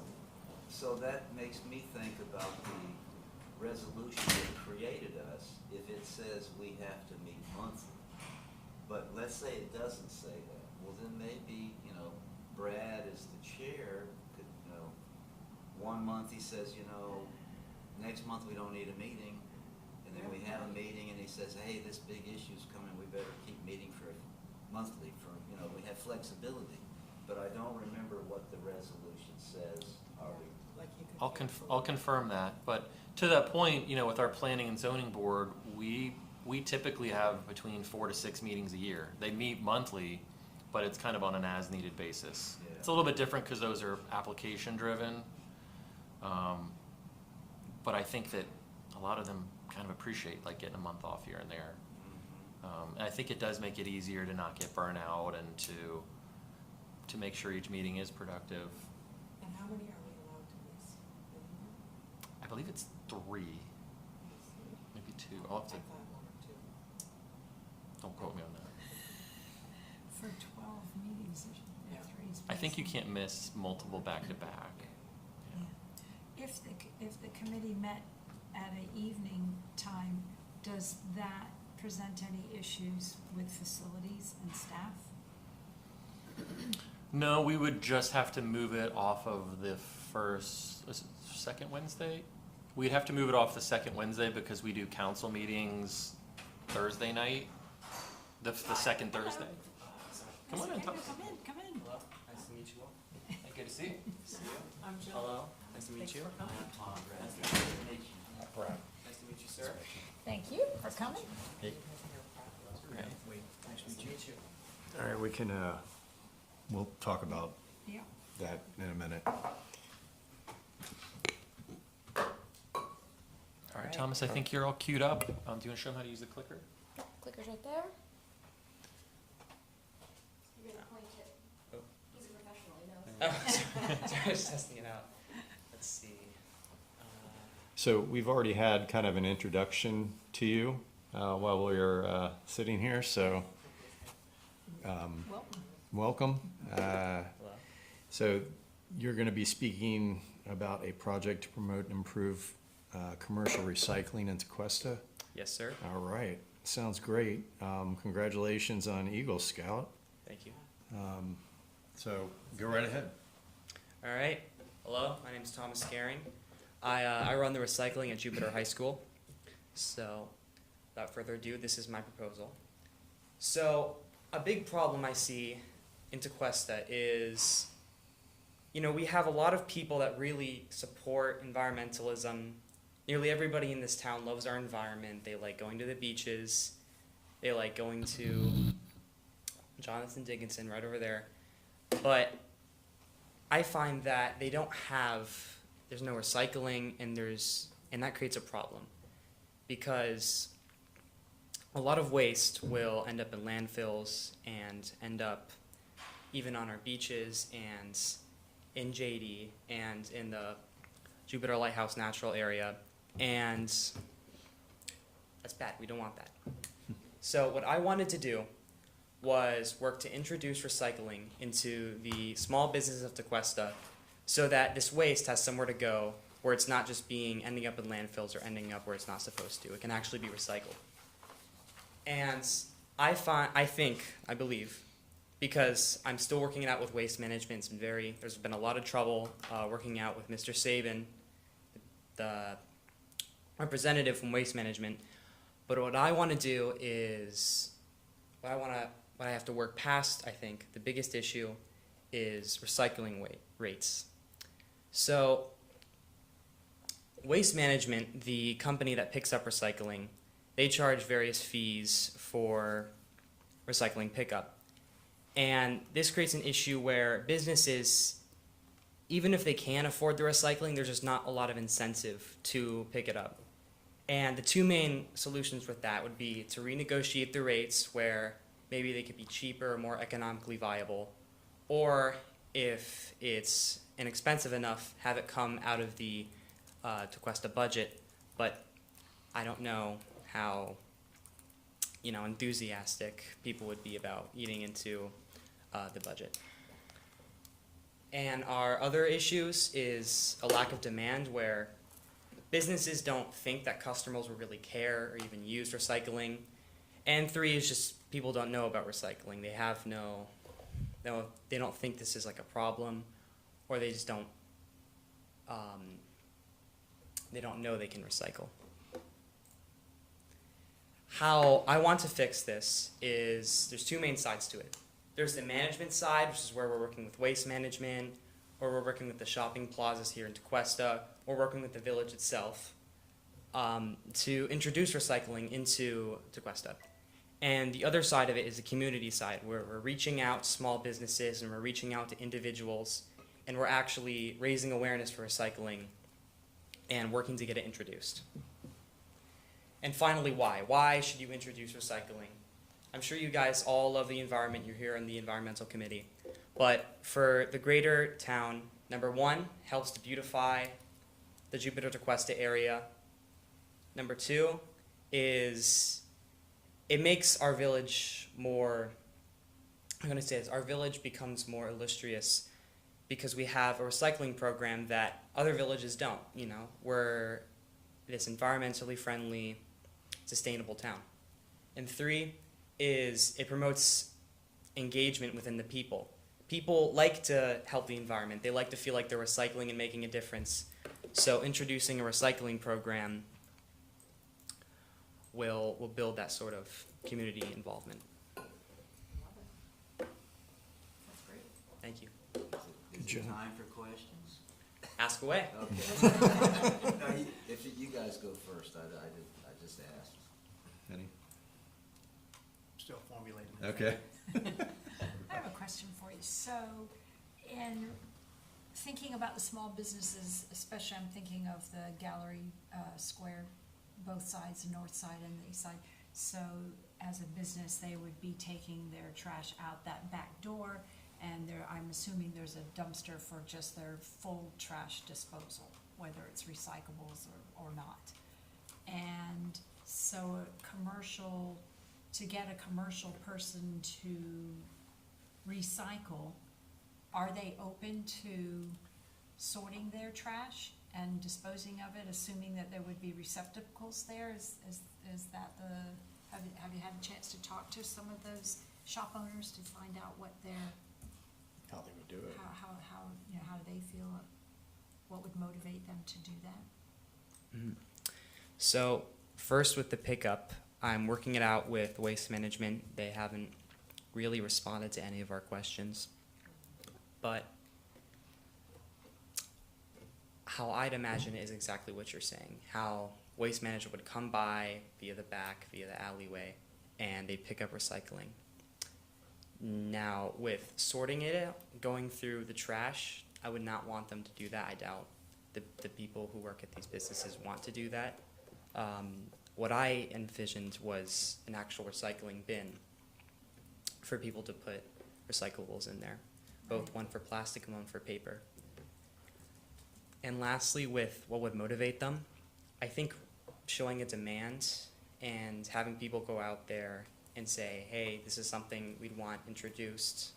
so that makes me think about the resolution that created us, if it says we have to meet monthly. But let's say it doesn't say that, well then maybe, Brad as the chair could, one month he says, next month we don't need a meeting, and then we have a meeting and he says, hey, this big issue's coming, we better keep meeting for monthly we have flexibility, but I don't remember what the resolution says, Like you could. I'll confirm that, but to that point, with our planning and zoning board, we typically have between 4 to 6 meetings a year. They meet monthly, but it's kind of on an as-needed basis. Yeah. It's a little bit different because those are application-driven, but I think that a lot of them kind of appreciate like getting a month off here and there. And I think it does make it easier to not get burnt out and to make sure each meeting is productive. And how many are we allowed to miss? I believe it's 3, maybe 2. I'll have to, I thought 1 or 2. don't quote me on that. For 12 meetings, Yeah. 3 is. I think you basically- can't miss multiple back-to-back. Yeah. If the committee met at an evening time, does that present any issues with facilities and staff? No, we would just have to move it off of the second Wednesday We'd have to move it off the second Wednesday because we do council meetings Thursday night, the second Thursday. Come on in, Tom. Come in. Hello, nice to meet you all. Good to see you. See you. I'm Jill. Hello, nice to meet you. I'm Tom Bradford. Nice to meet you, sir. Thank you for coming. Nice to meet you. All right, we can, we'll talk about Yeah. that in a minute. All right, Thomas, I think you're all queued up. Do you want to show them how to use the clicker? Clicker's right there. You're gonna point it. Oh. He's a professional, he knows. Oh, sorry, I was testing it out. Let's see. So we've already had kind of an introduction to you while we were sitting here, so Welcome. welcome. Hello. So you're going to be speaking about a project to promote and improve commercial recycling in Tequesta. Yes, sir. All right, sounds great. Congratulations on Eagle Scout. Thank you. So go right ahead. All right. Hello, my name is Thomas Gerring. I run the recycling at Jupiter High School. So, without further ado, this is my proposal. So, a big problem I see in Tequesta is, we have a lot of people that really support environmentalism. Nearly everybody in this town loves our environment. They like going to the beaches. They like going to Jonathan Dickinson right over there. But I find that they don't have, there's no recycling, and that creates a problem because a lot of waste will end up in landfills and end up even on our beaches and in JD and in the Jupiter Lighthouse Natural Area, and that's bad. We don't want that. So what I wanted to do was work to introduce recycling into the small business of Tequesta so that this waste has somewhere to go where it's not just ending up in landfills or ending up where it's not supposed to. It can actually be recycled. And I believe, because I'm still working it out with waste management, there's been a lot of trouble working out with Mr. Sabin, the representative from waste management. But what I want to do is, what I have to work past, I think, the biggest issue is recycling rates. So, Waste Management, the company that picks up recycling, they charge various fees for recycling pickup. And this creates an issue where businesses, even if they can afford the recycling, there's just not a lot of incentive to pick it up. And the two main solutions with that would be to renegotiate the rates where maybe they could be cheaper or more economically viable, or if it's inexpensive enough, have it come out of the Tequesta budget. But I don't know how enthusiastic people would be about eating into the budget. And our other issues is a lack of demand where businesses don't think that customers will really care or even use recycling. And 3 is just people don't know about recycling. They don't think this is like a problem, or they just don't know they can recycle. How I want to fix this is there's 2 main sides to it. There's the management side, which is where we're working with waste management, or we're working with the shopping plazas here in Tequesta, or working with the village itself to introduce recycling into Tequesta. And the other side of it is the community side, where we're reaching out to small businesses and we're reaching out to individuals, and we're actually raising awareness for recycling and working to get it introduced. And finally, why? Why should you introduce recycling? I'm sure you guys all love the environment. You're here on the environmental committee. But for the greater town, number 1, helps to beautify the Jupiter Tequesta area. Number 2 is it makes our village more, our village becomes more illustrious because we have a recycling program that other villages don't. We're this environmentally friendly, sustainable town. And 3 is it promotes engagement within the people, people like to help the environment. They like to feel like they're recycling and making a difference. So introducing a recycling program will build that sort of community involvement. Love it. That's great. Thank you. Is it job. time for questions? Ask away. Okay. No, if you guys go first, I just asked. Any? Still formulating. Okay. I have a question for you. So, in thinking about the small businesses, especially I'm thinking of the Gallery Square, both sides, the north side and the east side. So, as a business, they would be taking their trash out that back door, and I'm assuming there's a dumpster for just their full trash disposal, whether it's recyclables or not. And so to get a commercial person to recycle, are they open to sorting their trash and disposing of it, assuming that there would be receptacles there? Is that have you had a chance to talk to some of those shop owners to find out what their, How they would do it. how how do they feel, what would motivate them to do that? Mhm. So first with the pickup, I'm working it out with Waste Management. They haven't really responded to any of our questions. But how I'd imagine it is exactly what you're saying. How Waste Management would come by via the back, via the alleyway, and they pick up recycling. Now, with sorting it out, going through the trash, I would not want them to do that. I doubt the people who work at these businesses want to do that. What I envisioned was an actual recycling bin for people to put recyclables in there, both one for plastic and one for paper. And lastly, with what would motivate them, I think showing a demand and having people go out there and say, hey, this is something we'd want introduced,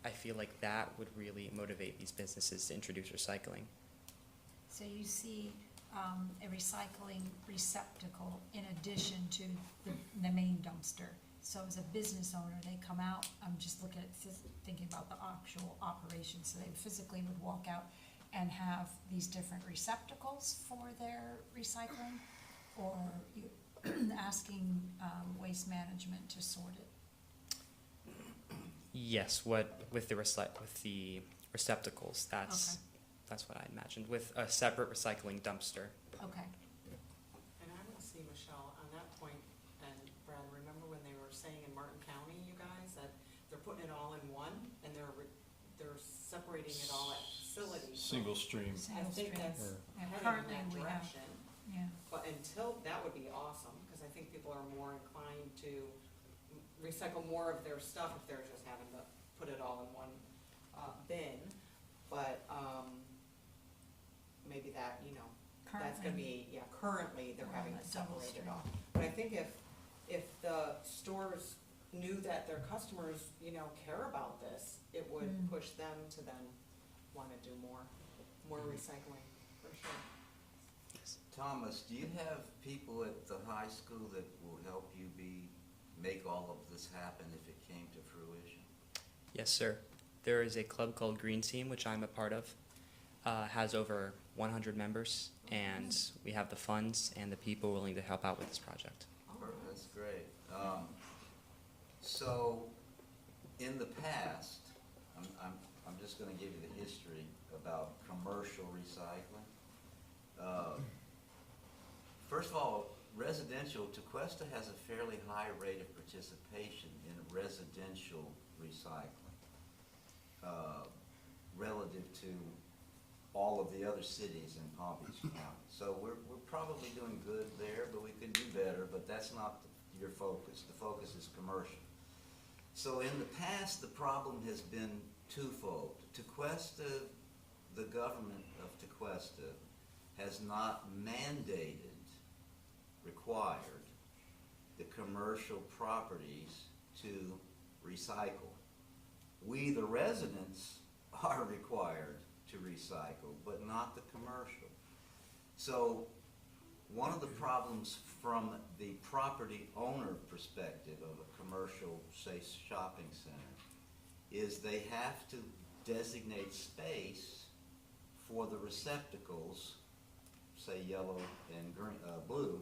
I feel like that would really motivate these businesses to introduce recycling. So you see a recycling receptacle in addition to the main dumpster. So as a business owner, they come out, I'm just looking at, thinking about the actual operation, so they physically would walk out and have these different receptacles for their recycling, or you asking Waste Management to sort it? Yes, with the receptacles, that's what I imagined, with a separate recycling dumpster. Okay. And I would see, Michelle, on that point, and Brad, remember when they were saying in Martin County, you guys, that they're putting it all in one, and they're separating it all at facilities. So Single stream. I think that's Yeah, heading in currently that we have- direction. Yeah. But until, that would be awesome, because I think people are more inclined to recycle more of their stuff if they're just having to put it all in one bin. But maybe that, that's gonna Currently. be, currently they're Or having a to double separate it stream. off. But I think if the stores knew that their customers, care about this, it would Mm. push them to then wanna do more recycling, for sure. Thomas, do you have people at the high school that will help you make all of this happen if it came to fruition? Yes, sir. There is a club called Green Team, which I'm a part of. Has over 100 members, and we have the funds and the people willing to help out with this project. That's great. So, in the past, I'm just gonna give you the history about commercial recycling. First of all, residential, Tequesta has a fairly high rate of participation in residential recycling, relative to all of the other cities in Palm Beach County. So we're probably doing good there, but we could do better, but that's not your focus. The focus is commercial. So in the past, the problem has been twofold. Tequesta, the government of Tequesta, has not required the commercial properties to recycle. We, the residents, are required to recycle, but not the commercial. So one of the problems from the property owner perspective of a commercial, say, shopping center, is they have to designate space for the receptacles, say yellow and green, blue,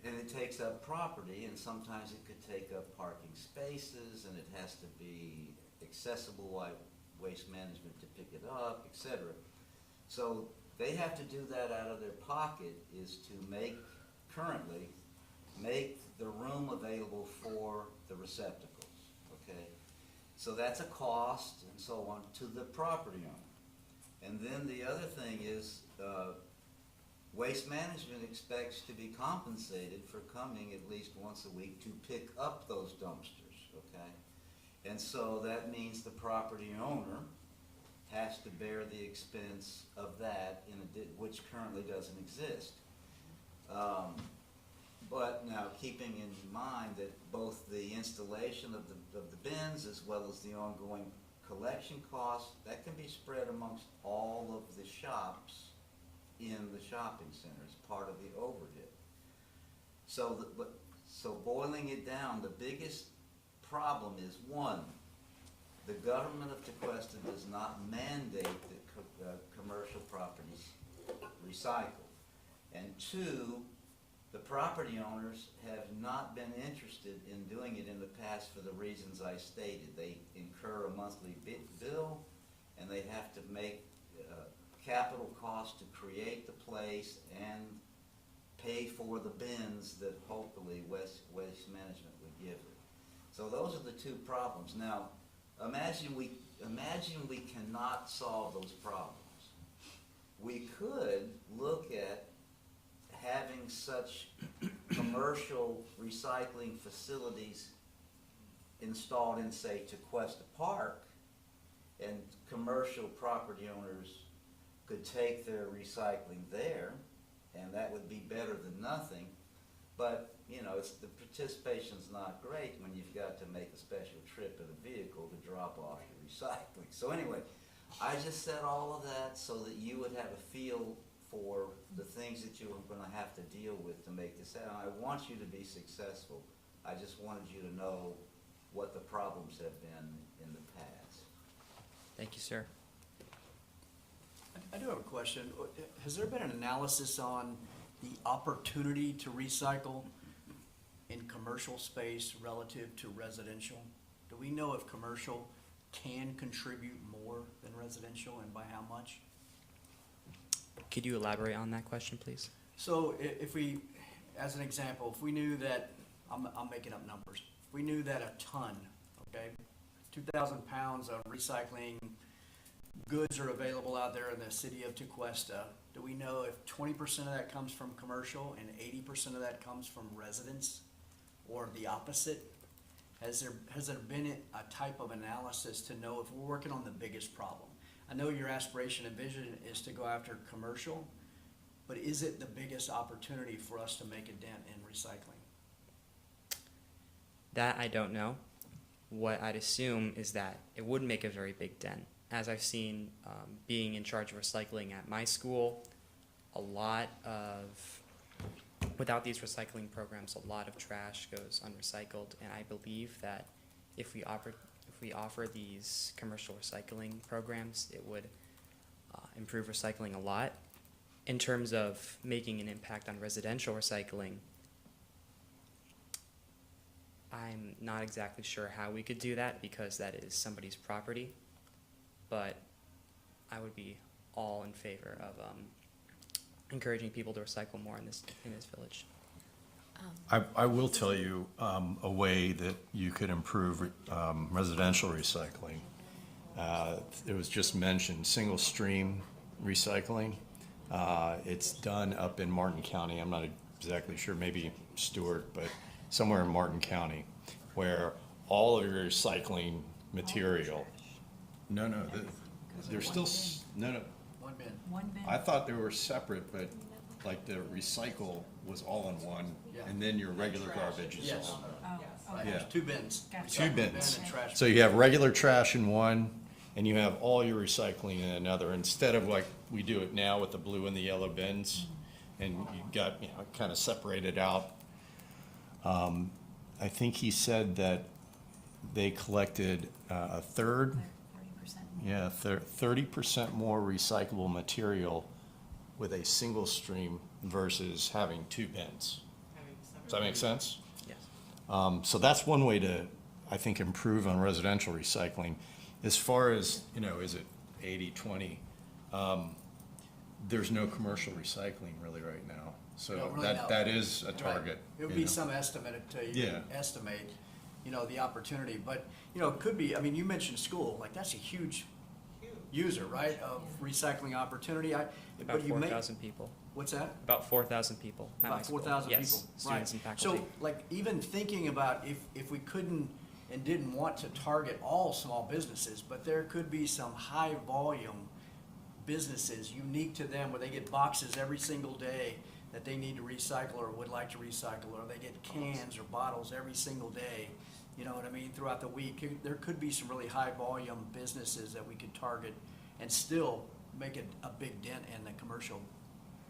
and it takes up property, and sometimes it could take up parking spaces, and it has to be accessible by waste management to pick it up, etc. So they have to do that out of their pocket, is to currently make the room available for the receptacles, okay? So that's a cost and so on to the property owner. And then the other thing is, waste management expects to be compensated for coming at least once a week to pick up those dumpsters, okay? And so that means the property owner has to bear the expense of that, which currently doesn't exist. But now, keeping in mind that both the installation of the bins as well as the ongoing collection costs, that can be spread amongst all of the shops in the shopping center as part of the overhead. So boiling it down, the biggest problem is, one, the government of Tequesta does not mandate that commercial properties recycle. And two, the property owners have not been interested in doing it in the past for the reasons I stated. They incur a monthly bill, and they have to make capital costs to create the place and pay for the bins that hopefully waste management would give it. So those are the two problems. Now, imagine we cannot solve those problems. We could look at having such commercial recycling facilities installed in, say, Tequesta Park, and commercial property owners could take their recycling there, and that would be better than nothing. But, you know, the participation's not great when you've got to make a special trip in a vehicle to drop off your recycling. So anyway, I just said all of that so that you would have a feel for the things that you are going to have to deal with to make this happen. I want you to be successful. I just wanted you to know what the problems have been in the past. Thank you, sir. I do have a question. Has there been an analysis on the opportunity to recycle in commercial space relative to residential? Do we know if commercial can contribute more than residential, and by how much? Could you elaborate on that question, please? So if we, as an example, if we knew that, I'm making up numbers, if we knew that a ton, okay, 2,000 pounds of recycling goods are available out there in the city of Tequesta, do we know if 20% of that comes from commercial and 80% of that comes from residents, or the opposite? Has there been a type of analysis to know if we're working on the biggest problem? I know your aspiration and vision is to go after commercial, but is it the biggest opportunity for us to make a dent in recycling? That I don't know. What I'd assume is that it would make a very big dent. As I've seen, being in charge of recycling at my school, without these recycling programs, a lot of trash goes unrecycled, and I believe that if we offer these commercial recycling programs, it would improve recycling a lot. In terms of making an impact on residential recycling, I'm not exactly sure how we could do that because that is somebody's property, but I would be all in favor of encouraging people to recycle more in this village. I will tell you a way that you could improve residential recycling. It was just mentioned, single stream recycling. It's done up in Martin County. I'm not exactly sure, maybe Stewart, but somewhere in Martin County, where all of your recycling material. No, they're still, no. One bin. One bin. I thought they were separate, but like the recycle was all in one, Yeah. and then your regular garbage is Yes. all. Oh, Right, okay. there's two bins. Gotcha. Two Recycling bin bins. and trash So bin. you have regular trash in one, and you have all your recycling in another, instead of like we do it now with the blue and the yellow bins, and you got, kind of separated out. I think he said that they collected a third, 30%. yeah, 30% more recyclable material with a single stream versus having two bins. Having separate- Does that make sense? Yes. So that's one way to, I think, improve on residential recycling. As far as, is it 80/20? There's no commercial recycling really right now. No, So really that not. is a Right. target. It would you be know. some estimate to Yeah. even estimate, the opportunity, but, it could be, I mean, you mentioned school, like, that's a huge Huge. user, right, of recycling opportunity, About but you may, 4,000 people. what's that? About 4,000 people at my About school. 4,000 Yes, people, right. students and faculty. So, like, even thinking about if we couldn't and didn't want to target all small businesses, but there could be some high volume businesses unique to them where they get boxes every single day that they need to recycle or would like to recycle, or they get cans or bottles every single day, you know what I mean, throughout the week. There could be some really high volume businesses that we could target and still make a big dent in the commercial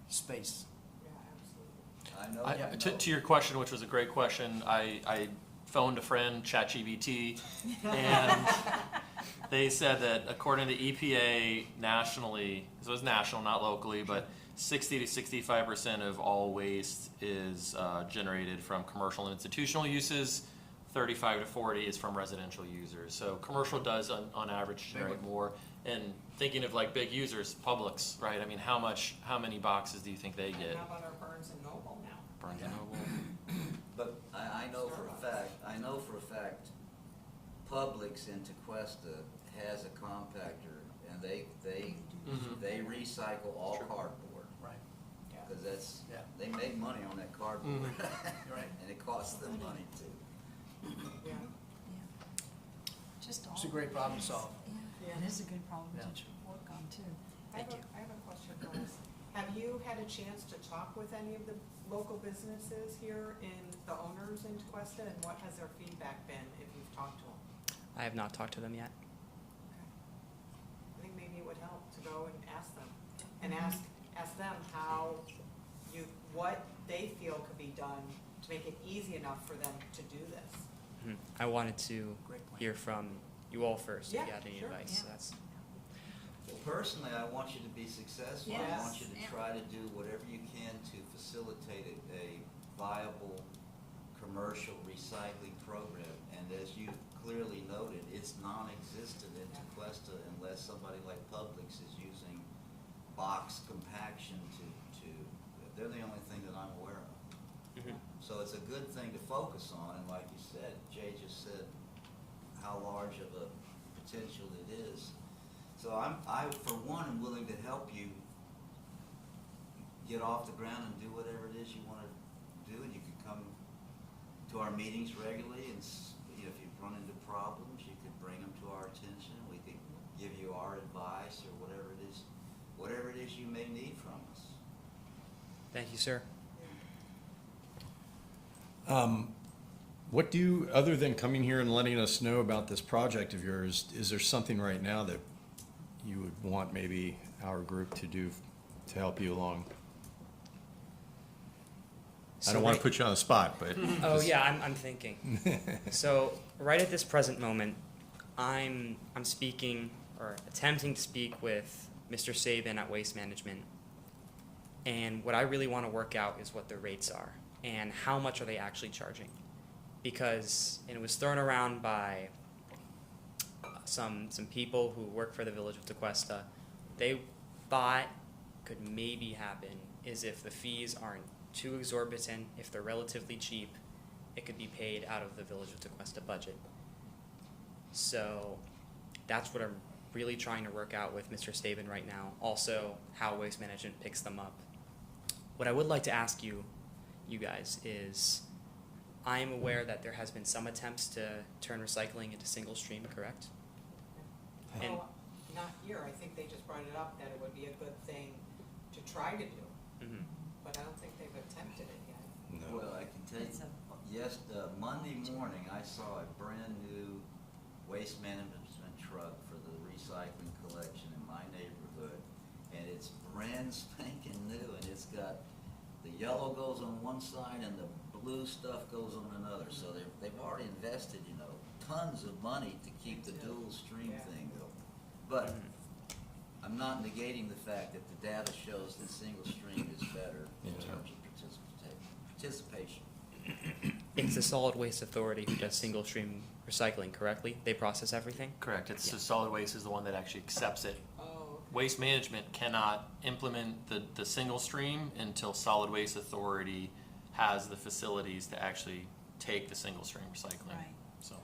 space. Yeah, absolutely. I know. To your question, which was a great question, I phoned a friend, ChatGPT, and they said that according to EPA nationally, so it's national, not locally, but 60 to 65% of all waste is generated from commercial and institutional uses. 35 to 40 is from residential users. So commercial does, on average, generate more. And thinking of like big users, Publix, right? I mean, how many boxes do you think they And get? how about our Barnes and Noble now? Barnes and Noble. But I know for a fact, Publix in Tequesta has a compactor, and they Mhm. recycle all Sure. cardboard, Right. because that's, Yeah. they make money on that cardboard. Right. And it costs them money too. Yeah. Just all. It's a great problem to solve. Yeah, it is a good problem Yeah. to work on too. I have a question, guys. Have you had a chance to talk with any of the local businesses here the owners in Tequesta, and what has their feedback been if you've talked to them? I have not talked to them yet. I think maybe it would help to go and ask them, and ask them what they feel could be done to make it easy enough for them to do this. Mhm. I wanted to Great plan. hear from you all first, if Yeah, you had any sure. advice. Yeah. So that's, Well, personally, I want you to be successful. I Yes. want you to Yeah. try to do whatever you can to facilitate a viable commercial recycling program. And as you clearly noted, it's non-existent in Tequesta unless somebody like Publix is using box compaction they're the only thing that I'm aware of. Mhm. So it's a good thing to focus on, and like you said, Jay just said how large of a potential it is. So I for one am willing to help you get off the ground and do whatever it is you want to do. And you can come to our meetings regularly, and if you run into problems, you could bring them to our attention. We could give you our advice or whatever it is you may need from us. thank you, sir. What do you, other than coming here and letting us know about this project of yours, is there something right now that you would want maybe our group to do to help you along? I So don't want to right- put you on the spot, but. Oh just- yeah, I'm thinking. So right at this present moment, I'm speaking or attempting to speak with Mr. Sabin at Waste Management, and what I really want to work out is what the rates are and how much are they actually charging, because and it was thrown around by some people who work for the village of Tequesta. They thought could maybe happen is if the fees aren't too exorbitant, if they're relatively cheap, it could be paid out of the village of Tequesta budget. So that's what I'm really trying to work out with Mr. Staben right now. Also, how Waste Management picks them up. What I would like to ask you guys, is I am aware that there has been some attempts to turn recycling into single stream, correct? And- Well, not here, I think they just brought it up that it would be a good thing to try to do, Mm-hmm. but I don't think they've attempted it yet. No. Well, I can tell you, yes, Monday morning, I saw a brand-new waste management truck for the recycling collection in my neighborhood, and it's brand spanking new, and it's got, the yellow goes on one side and the blue stuff goes on another, so they've already invested, tons of money to keep the dual stream thing going. But I'm not negating the fact that the data shows that single stream is better in Yeah. terms of participation. It's the Solid Waste Authority who does single stream recycling, correctly? They process everything? Correct, it's Yeah. the solid waste is the one that actually accepts it. Oh, Waste management cannot implement the single stream until Solid Waste Authority has the facilities to actually take the single stream recycling. Right. So,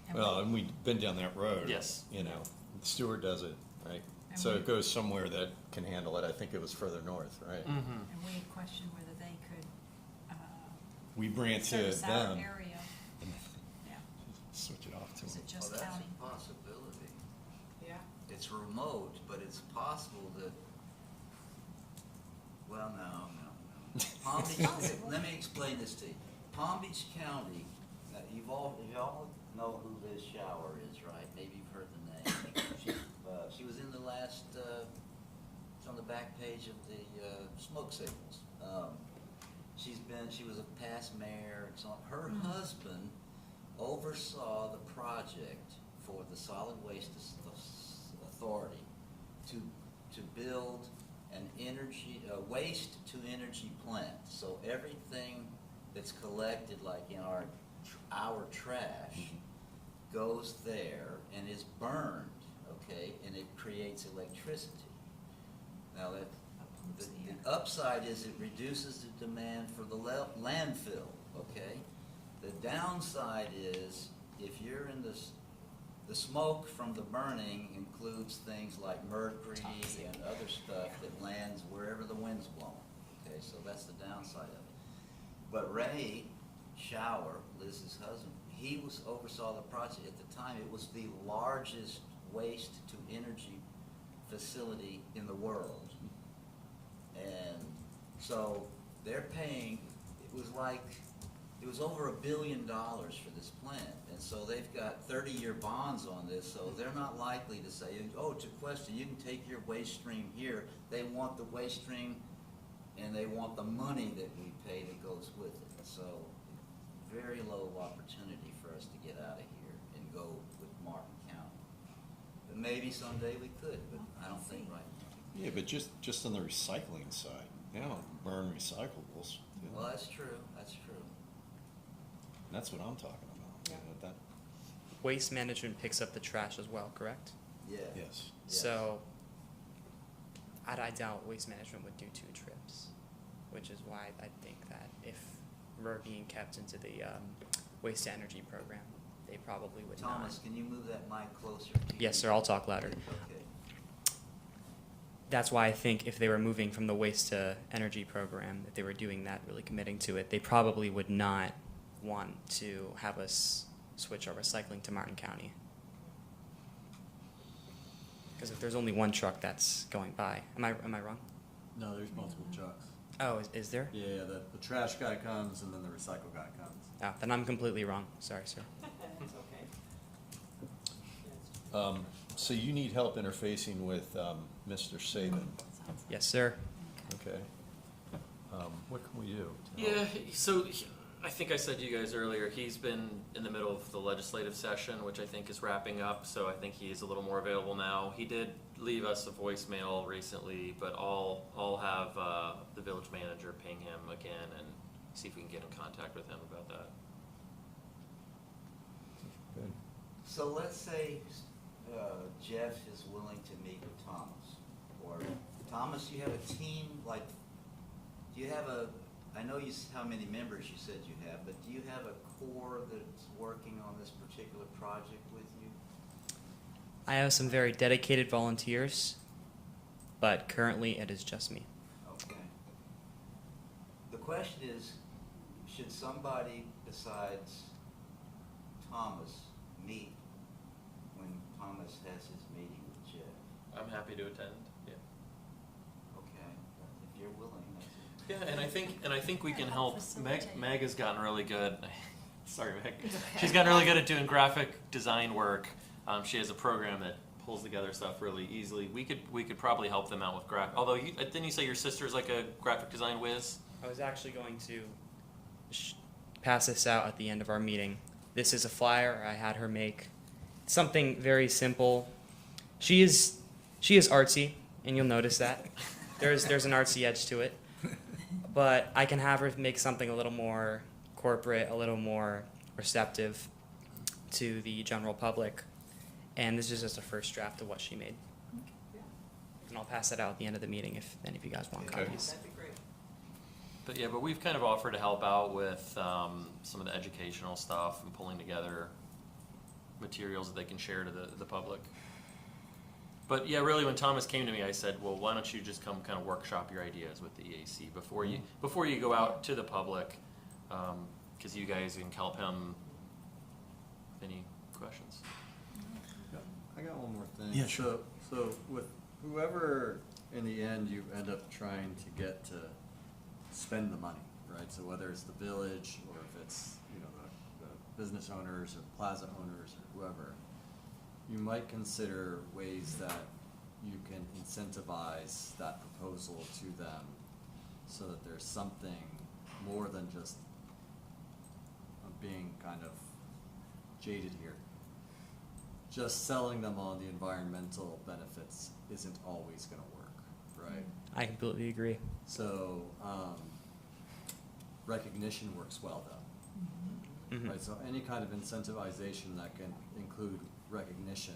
And Well, we- and we've been down that road. Yes. You know, Stewart does it, right? And So we- it goes somewhere that can handle it. I think it was further north, right? mhm. And we had questioned whether they could, We bring it to service our them, area. Yeah, switch it off to is them. it just Well, county? that's a possibility. yeah. It's remote, but it's possible that, well, no. Palm Beach, let me explain this to you. Palm Beach County, you all know who Liz Shower is, right? Maybe you've heard the name. She was in the last, it's on the back page of the smoke signals. She was a past mayor, and so on. Her husband oversaw the project for the Solid Waste Authority to build an waste to energy plant. So everything that's collected, like in our trash, goes there and is burned, okay, and it creates electricity. Now the upside is it reduces the demand for the landfill, okay? The downside is if you're in the smoke from the burning includes things like mercury and other stuff that lands wherever the wind's blowing, okay? So that's the downside of it. But Ray Shower, Liz's husband, he oversaw the project. At the time, it was the largest waste to energy facility in the world. And so they're paying, it was over $1 billion for this plant. And so they've got 30-year bonds on this, so they're not likely to say, oh, Tequesta, you can take your waste stream here. They want the waste stream and they want the money that we pay that goes with it. So very low opportunity for us to get out of here and go with Martin County. But maybe someday we could, but I don't think right now. Yeah, but just on the recycling side, they don't burn recyclables. do they? Well, that's true, that's true. That's what I'm talking about. you know, that- Waste management picks up the trash as well, correct? Yeah. Yes. Yes. So, I doubt waste management would do 2 trips, which is why I think that if we're being kept into the waste to energy program, they probably would Thomas, not. can you move that mic closer to you? Yes, sir, I'll talk louder. Okay. That's why I think if they were moving from the waste to energy program, if they were doing that, really committing to it, they probably would not want to have us switch our recycling to Martin County. Because if there's only one truck that's going by, am I wrong? No, there's multiple trucks. Oh, is there? Yeah, the trash guy comes and then the recycle guy comes. Oh, then I'm completely wrong. Sorry, sir. That's okay. So you need help interfacing with Mr. Saban, Yes, sir. okay? What can we do? to Yeah, help? so I think I said to you guys earlier, he's been in the middle of the legislative session, which I think is wrapping up, so I think he is a little more available now. He did leave us a voicemail recently, but I'll have the village manager ping him again and see if we can get in contact with him about that. Good. So let's say Jeff is willing to meet with Thomas, or Thomas, you have a team, like, do you have I know how many members you said you have, but do you have a core that's working on this particular project with you? I have some very dedicated volunteers, but currently it is just me. Okay. The question is, should somebody besides Thomas meet when Thomas has his meeting with Jeff? I'm happy to attend, yeah. Okay, if you're willing, that's it. Yeah, and I think we can help. Facilitate. Meg has gotten really good. Sorry, Meg. She's gotten really good at doing graphic design work. She has a program that pulls together stuff really easily. We could probably help them out with graphic. Although didn't you say your sister's like a graphic design whiz? I was actually going to pass this out at the end of our meeting. this is a flyer I had her make. Something very simple. She is artsy, and you'll notice that. There's an artsy edge to it. But I can have her make something a little more corporate, a little more receptive to the general public. And this is just a first draft of what she made. And I'll pass that out at the end of the meeting if any of you guys want Okay. copies. That'd be great. But yeah, but we've kind of offered to help out with some of the educational stuff and pulling together materials that they can share to the public. But yeah, really, when Thomas came to me, I said, well, why don't you just come kind of workshop your ideas with the EAC before you go out to the public, because you guys can help him. Any questions? I got one more thing. Yeah, sure. So with whoever in the end you end up trying to get to spend the money, right? So whether it's the village or if it's, the business owners or plaza owners or whoever, you might consider ways that you can incentivize that proposal to them so that there's something more than just being kind of jaded here. Just selling them on the environmental benefits isn't always gonna work, right? I completely agree. So, recognition works well though, Mhm. right? So any kind of incentivization that can include recognition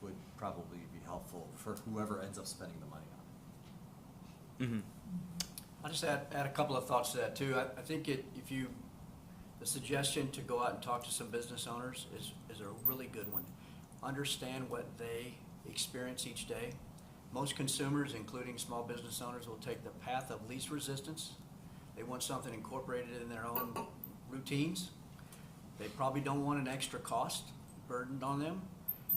would probably be helpful for whoever ends up spending the money on it. Mhm. I'll just add a couple of thoughts to that too. I think the suggestion to go out and talk to some business owners is a really good one. Understand what they experience each day. Most consumers, including small business owners, will take the path of least resistance. They want something incorporated in their own routines. They probably don't want an extra cost burdened on them.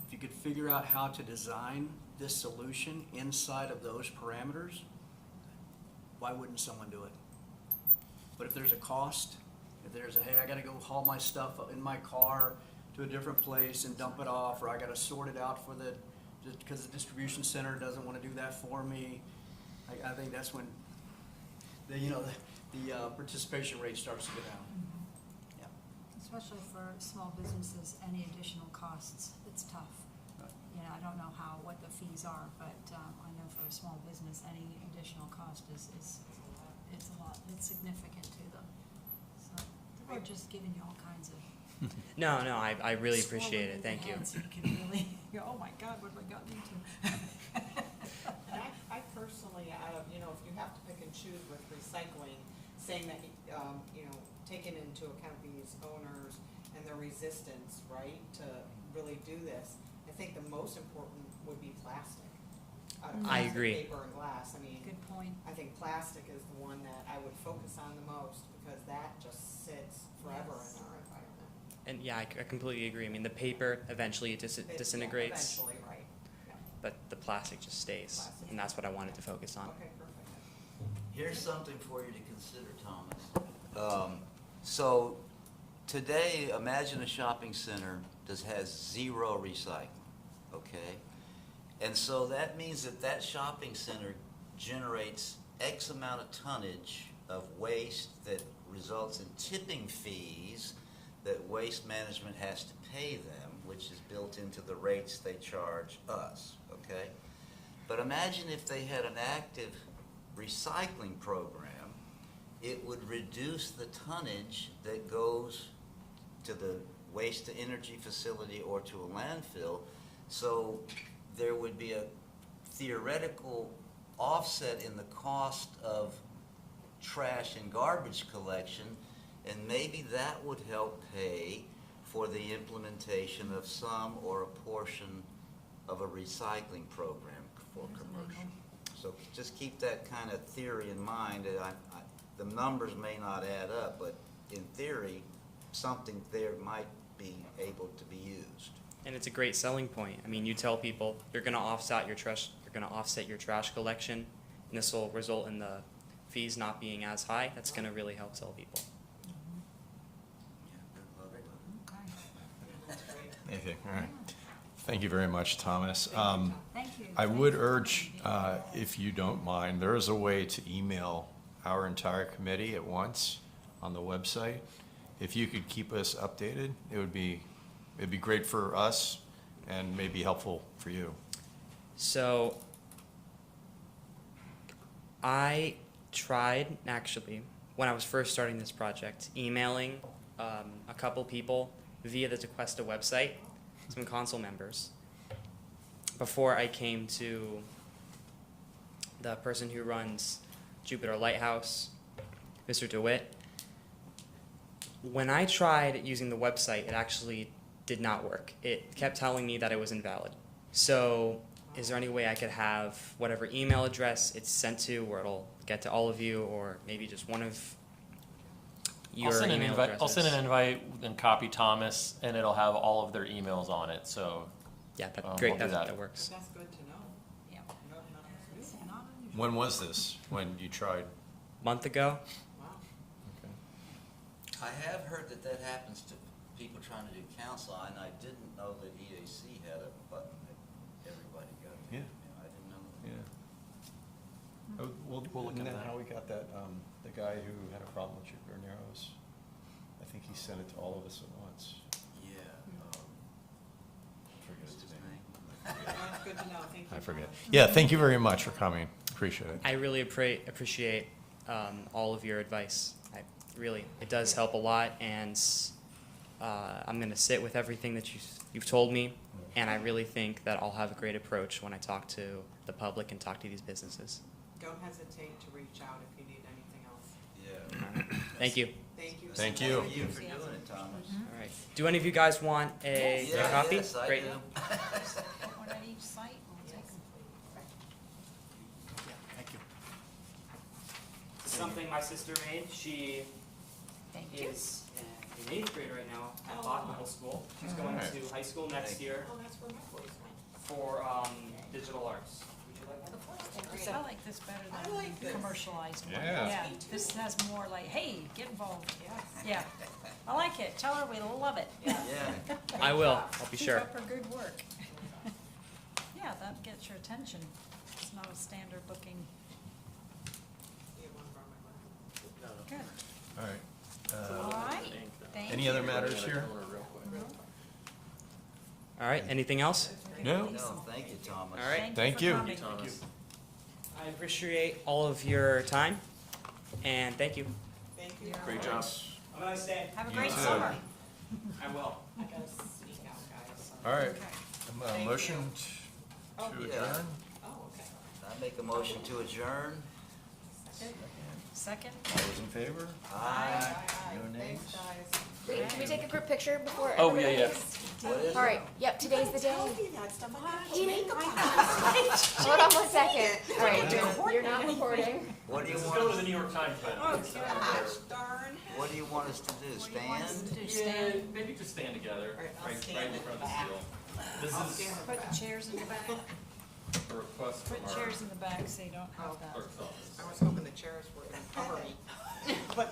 If you could figure out how to design this solution inside of those parameters, why wouldn't someone do it? But if there's a cost, if there's hey, I gotta go haul my stuff in my car to a different place and dump it off, or I gotta sort it out just because the distribution center doesn't wanna do that for me, I think that's when the participation rate starts to go down. Yeah. Especially for small businesses, any additional costs, it's tough. Right. I don't know what the fees are, but I know for a small business, any additional cost is a lot, it's significant to them. So we're just giving you all kinds of. No, I really appreciate it. Thank you. So you can really go, oh my God, what have I gotten into? And I personally, if you have to pick and choose with recycling, saying that, taking into account these owners and their resistance, right, to really do this, I think the most important would be plastic. I agree. Paper and glass, Good point. I think plastic is the one that I would focus on the most, because that just sits forever in our environment. And yeah, I completely agree. I mean, the paper eventually disintegrates, Eventually, right, yeah. but the plastic just stays, Plastic. and that's what I wanted to focus on. Okay, perfect. Here's something for you to consider, Thomas. So today, imagine a shopping center that has zero recycling, okay? And so that means that shopping center generates X amount of tonnage of waste that results in tipping fees that waste management has to pay them, which is built into the rates they charge us, okay? But imagine if they had an active recycling program, it would reduce the tonnage that goes to the waste to energy facility or to a landfill. So there would be a theoretical offset in the cost of trash and garbage collection, and maybe that would help pay for the implementation of some or a portion of a recycling program for commercial. So just keep that kind of theory in mind. The numbers may not add up, but in theory, something there might be able to be used. And it's a great selling point. I mean, you tell people you're going to offset your trash collection, and this will result in the fees not being as high. That's going to really help sell people. That's great. Anything, all right. Thank you very much, Thomas. Thank you. I would urge, if you don't mind, there is a way to email our entire committee at once on the website. if you could keep us updated, it'd be great for us and maybe helpful for you. So I tried, actually, when I was first starting this project, emailing a couple people via the Tequesta website, some council members, before I came to the person who runs Jupiter Lighthouse, Mr. DeWitt. When I tried using the website, it actually did not work. It kept telling me that it was invalid. So is there any way I could have whatever email address it's sent to where it'll get to all of you, or maybe just one of your I'll send an email invite. addresses? I'll send an invite and copy Thomas, and it'll have all of their emails on it. So Yeah, that's we'll great. do That that. works. That's good to know. Yeah. None of us knew. Not unusual. When was this, when you tried? Month ago. Wow. Okay. I have heard that that happens to people trying to do council, and I didn't know that EAC had a button that everybody got. Yeah. I didn't know that. Yeah. Well, We'll look isn't into that that. how we got that, the guy who had a problem with Jupiter Narrows? I think he sent it to all of us at once. Yeah. Forget What's his his name. That's good to know. Thank you. I forget. Thomas. Yeah, thank you very much for coming. Appreciate it. I really appreciate all of your advice. It does help a lot, and I'm going to sit with everything that you've told me, and I really think that I'll have a great approach when I talk to the public and talk to these businesses. Don't hesitate to reach out if you need anything else. Yeah. Thank you. Thank you. Thank so you. much. Thank you for doing it, Thomas. All right. Do any of you guys want a Yeah, copy? yes, I Great. do. One at each site, we'll take them. Thank you. Something my sister made. She Thank you. is in 8th grade right now at Oh. Bach Middle School. She's going Alright. to high school next Thank you. year Oh, that's where my boys went. for digital arts. Would you like one? I like this better I than like the this. commercialized one. Yeah. Me too. This has more like, hey, get involved. Yes. Yeah, I like it. Tell her we love it. Yeah. I will. I'll be Keep sure. up her good work. Yeah, that gets your attention. It's not a standard booking. You have one from my Good. All right. All right, thank you. Any other matters here? All right. Anything else? No? No, thank you, Thomas. All right. Thank for you. coming. I appreciate all of your time, and thank you. Thank you. Great job. Have a nice day. Have a You great too. summer. I will. I gotta sneak out, guys. All right. Okay. Thank Motion Oh, to yeah. adjourn? Oh, okay. I make a motion to adjourn. Second? All those in favor? Aye. No nays? Thanks, guys. Wait, can we take a group picture before Oh, everybody yeah, yeah. leaves? What is it? All right, yep, today's the day. Tell me that stuff. I have He to didn't think about Hold on 1 second. All right, you're not anything. recording. What do you Let's want, go to us- the New York Times. Oh, gosh darn. what do you want us to do, What do you want us to stand? do, Yeah, stand? maybe just stand together, All right, I'll right stand in in front the of the back. seal. This I'll is stand in the Put back. the chairs in the back. a request Put from our chairs in the back so you don't have that. clerk's office. I was hoping the chairs were gonna cover me. But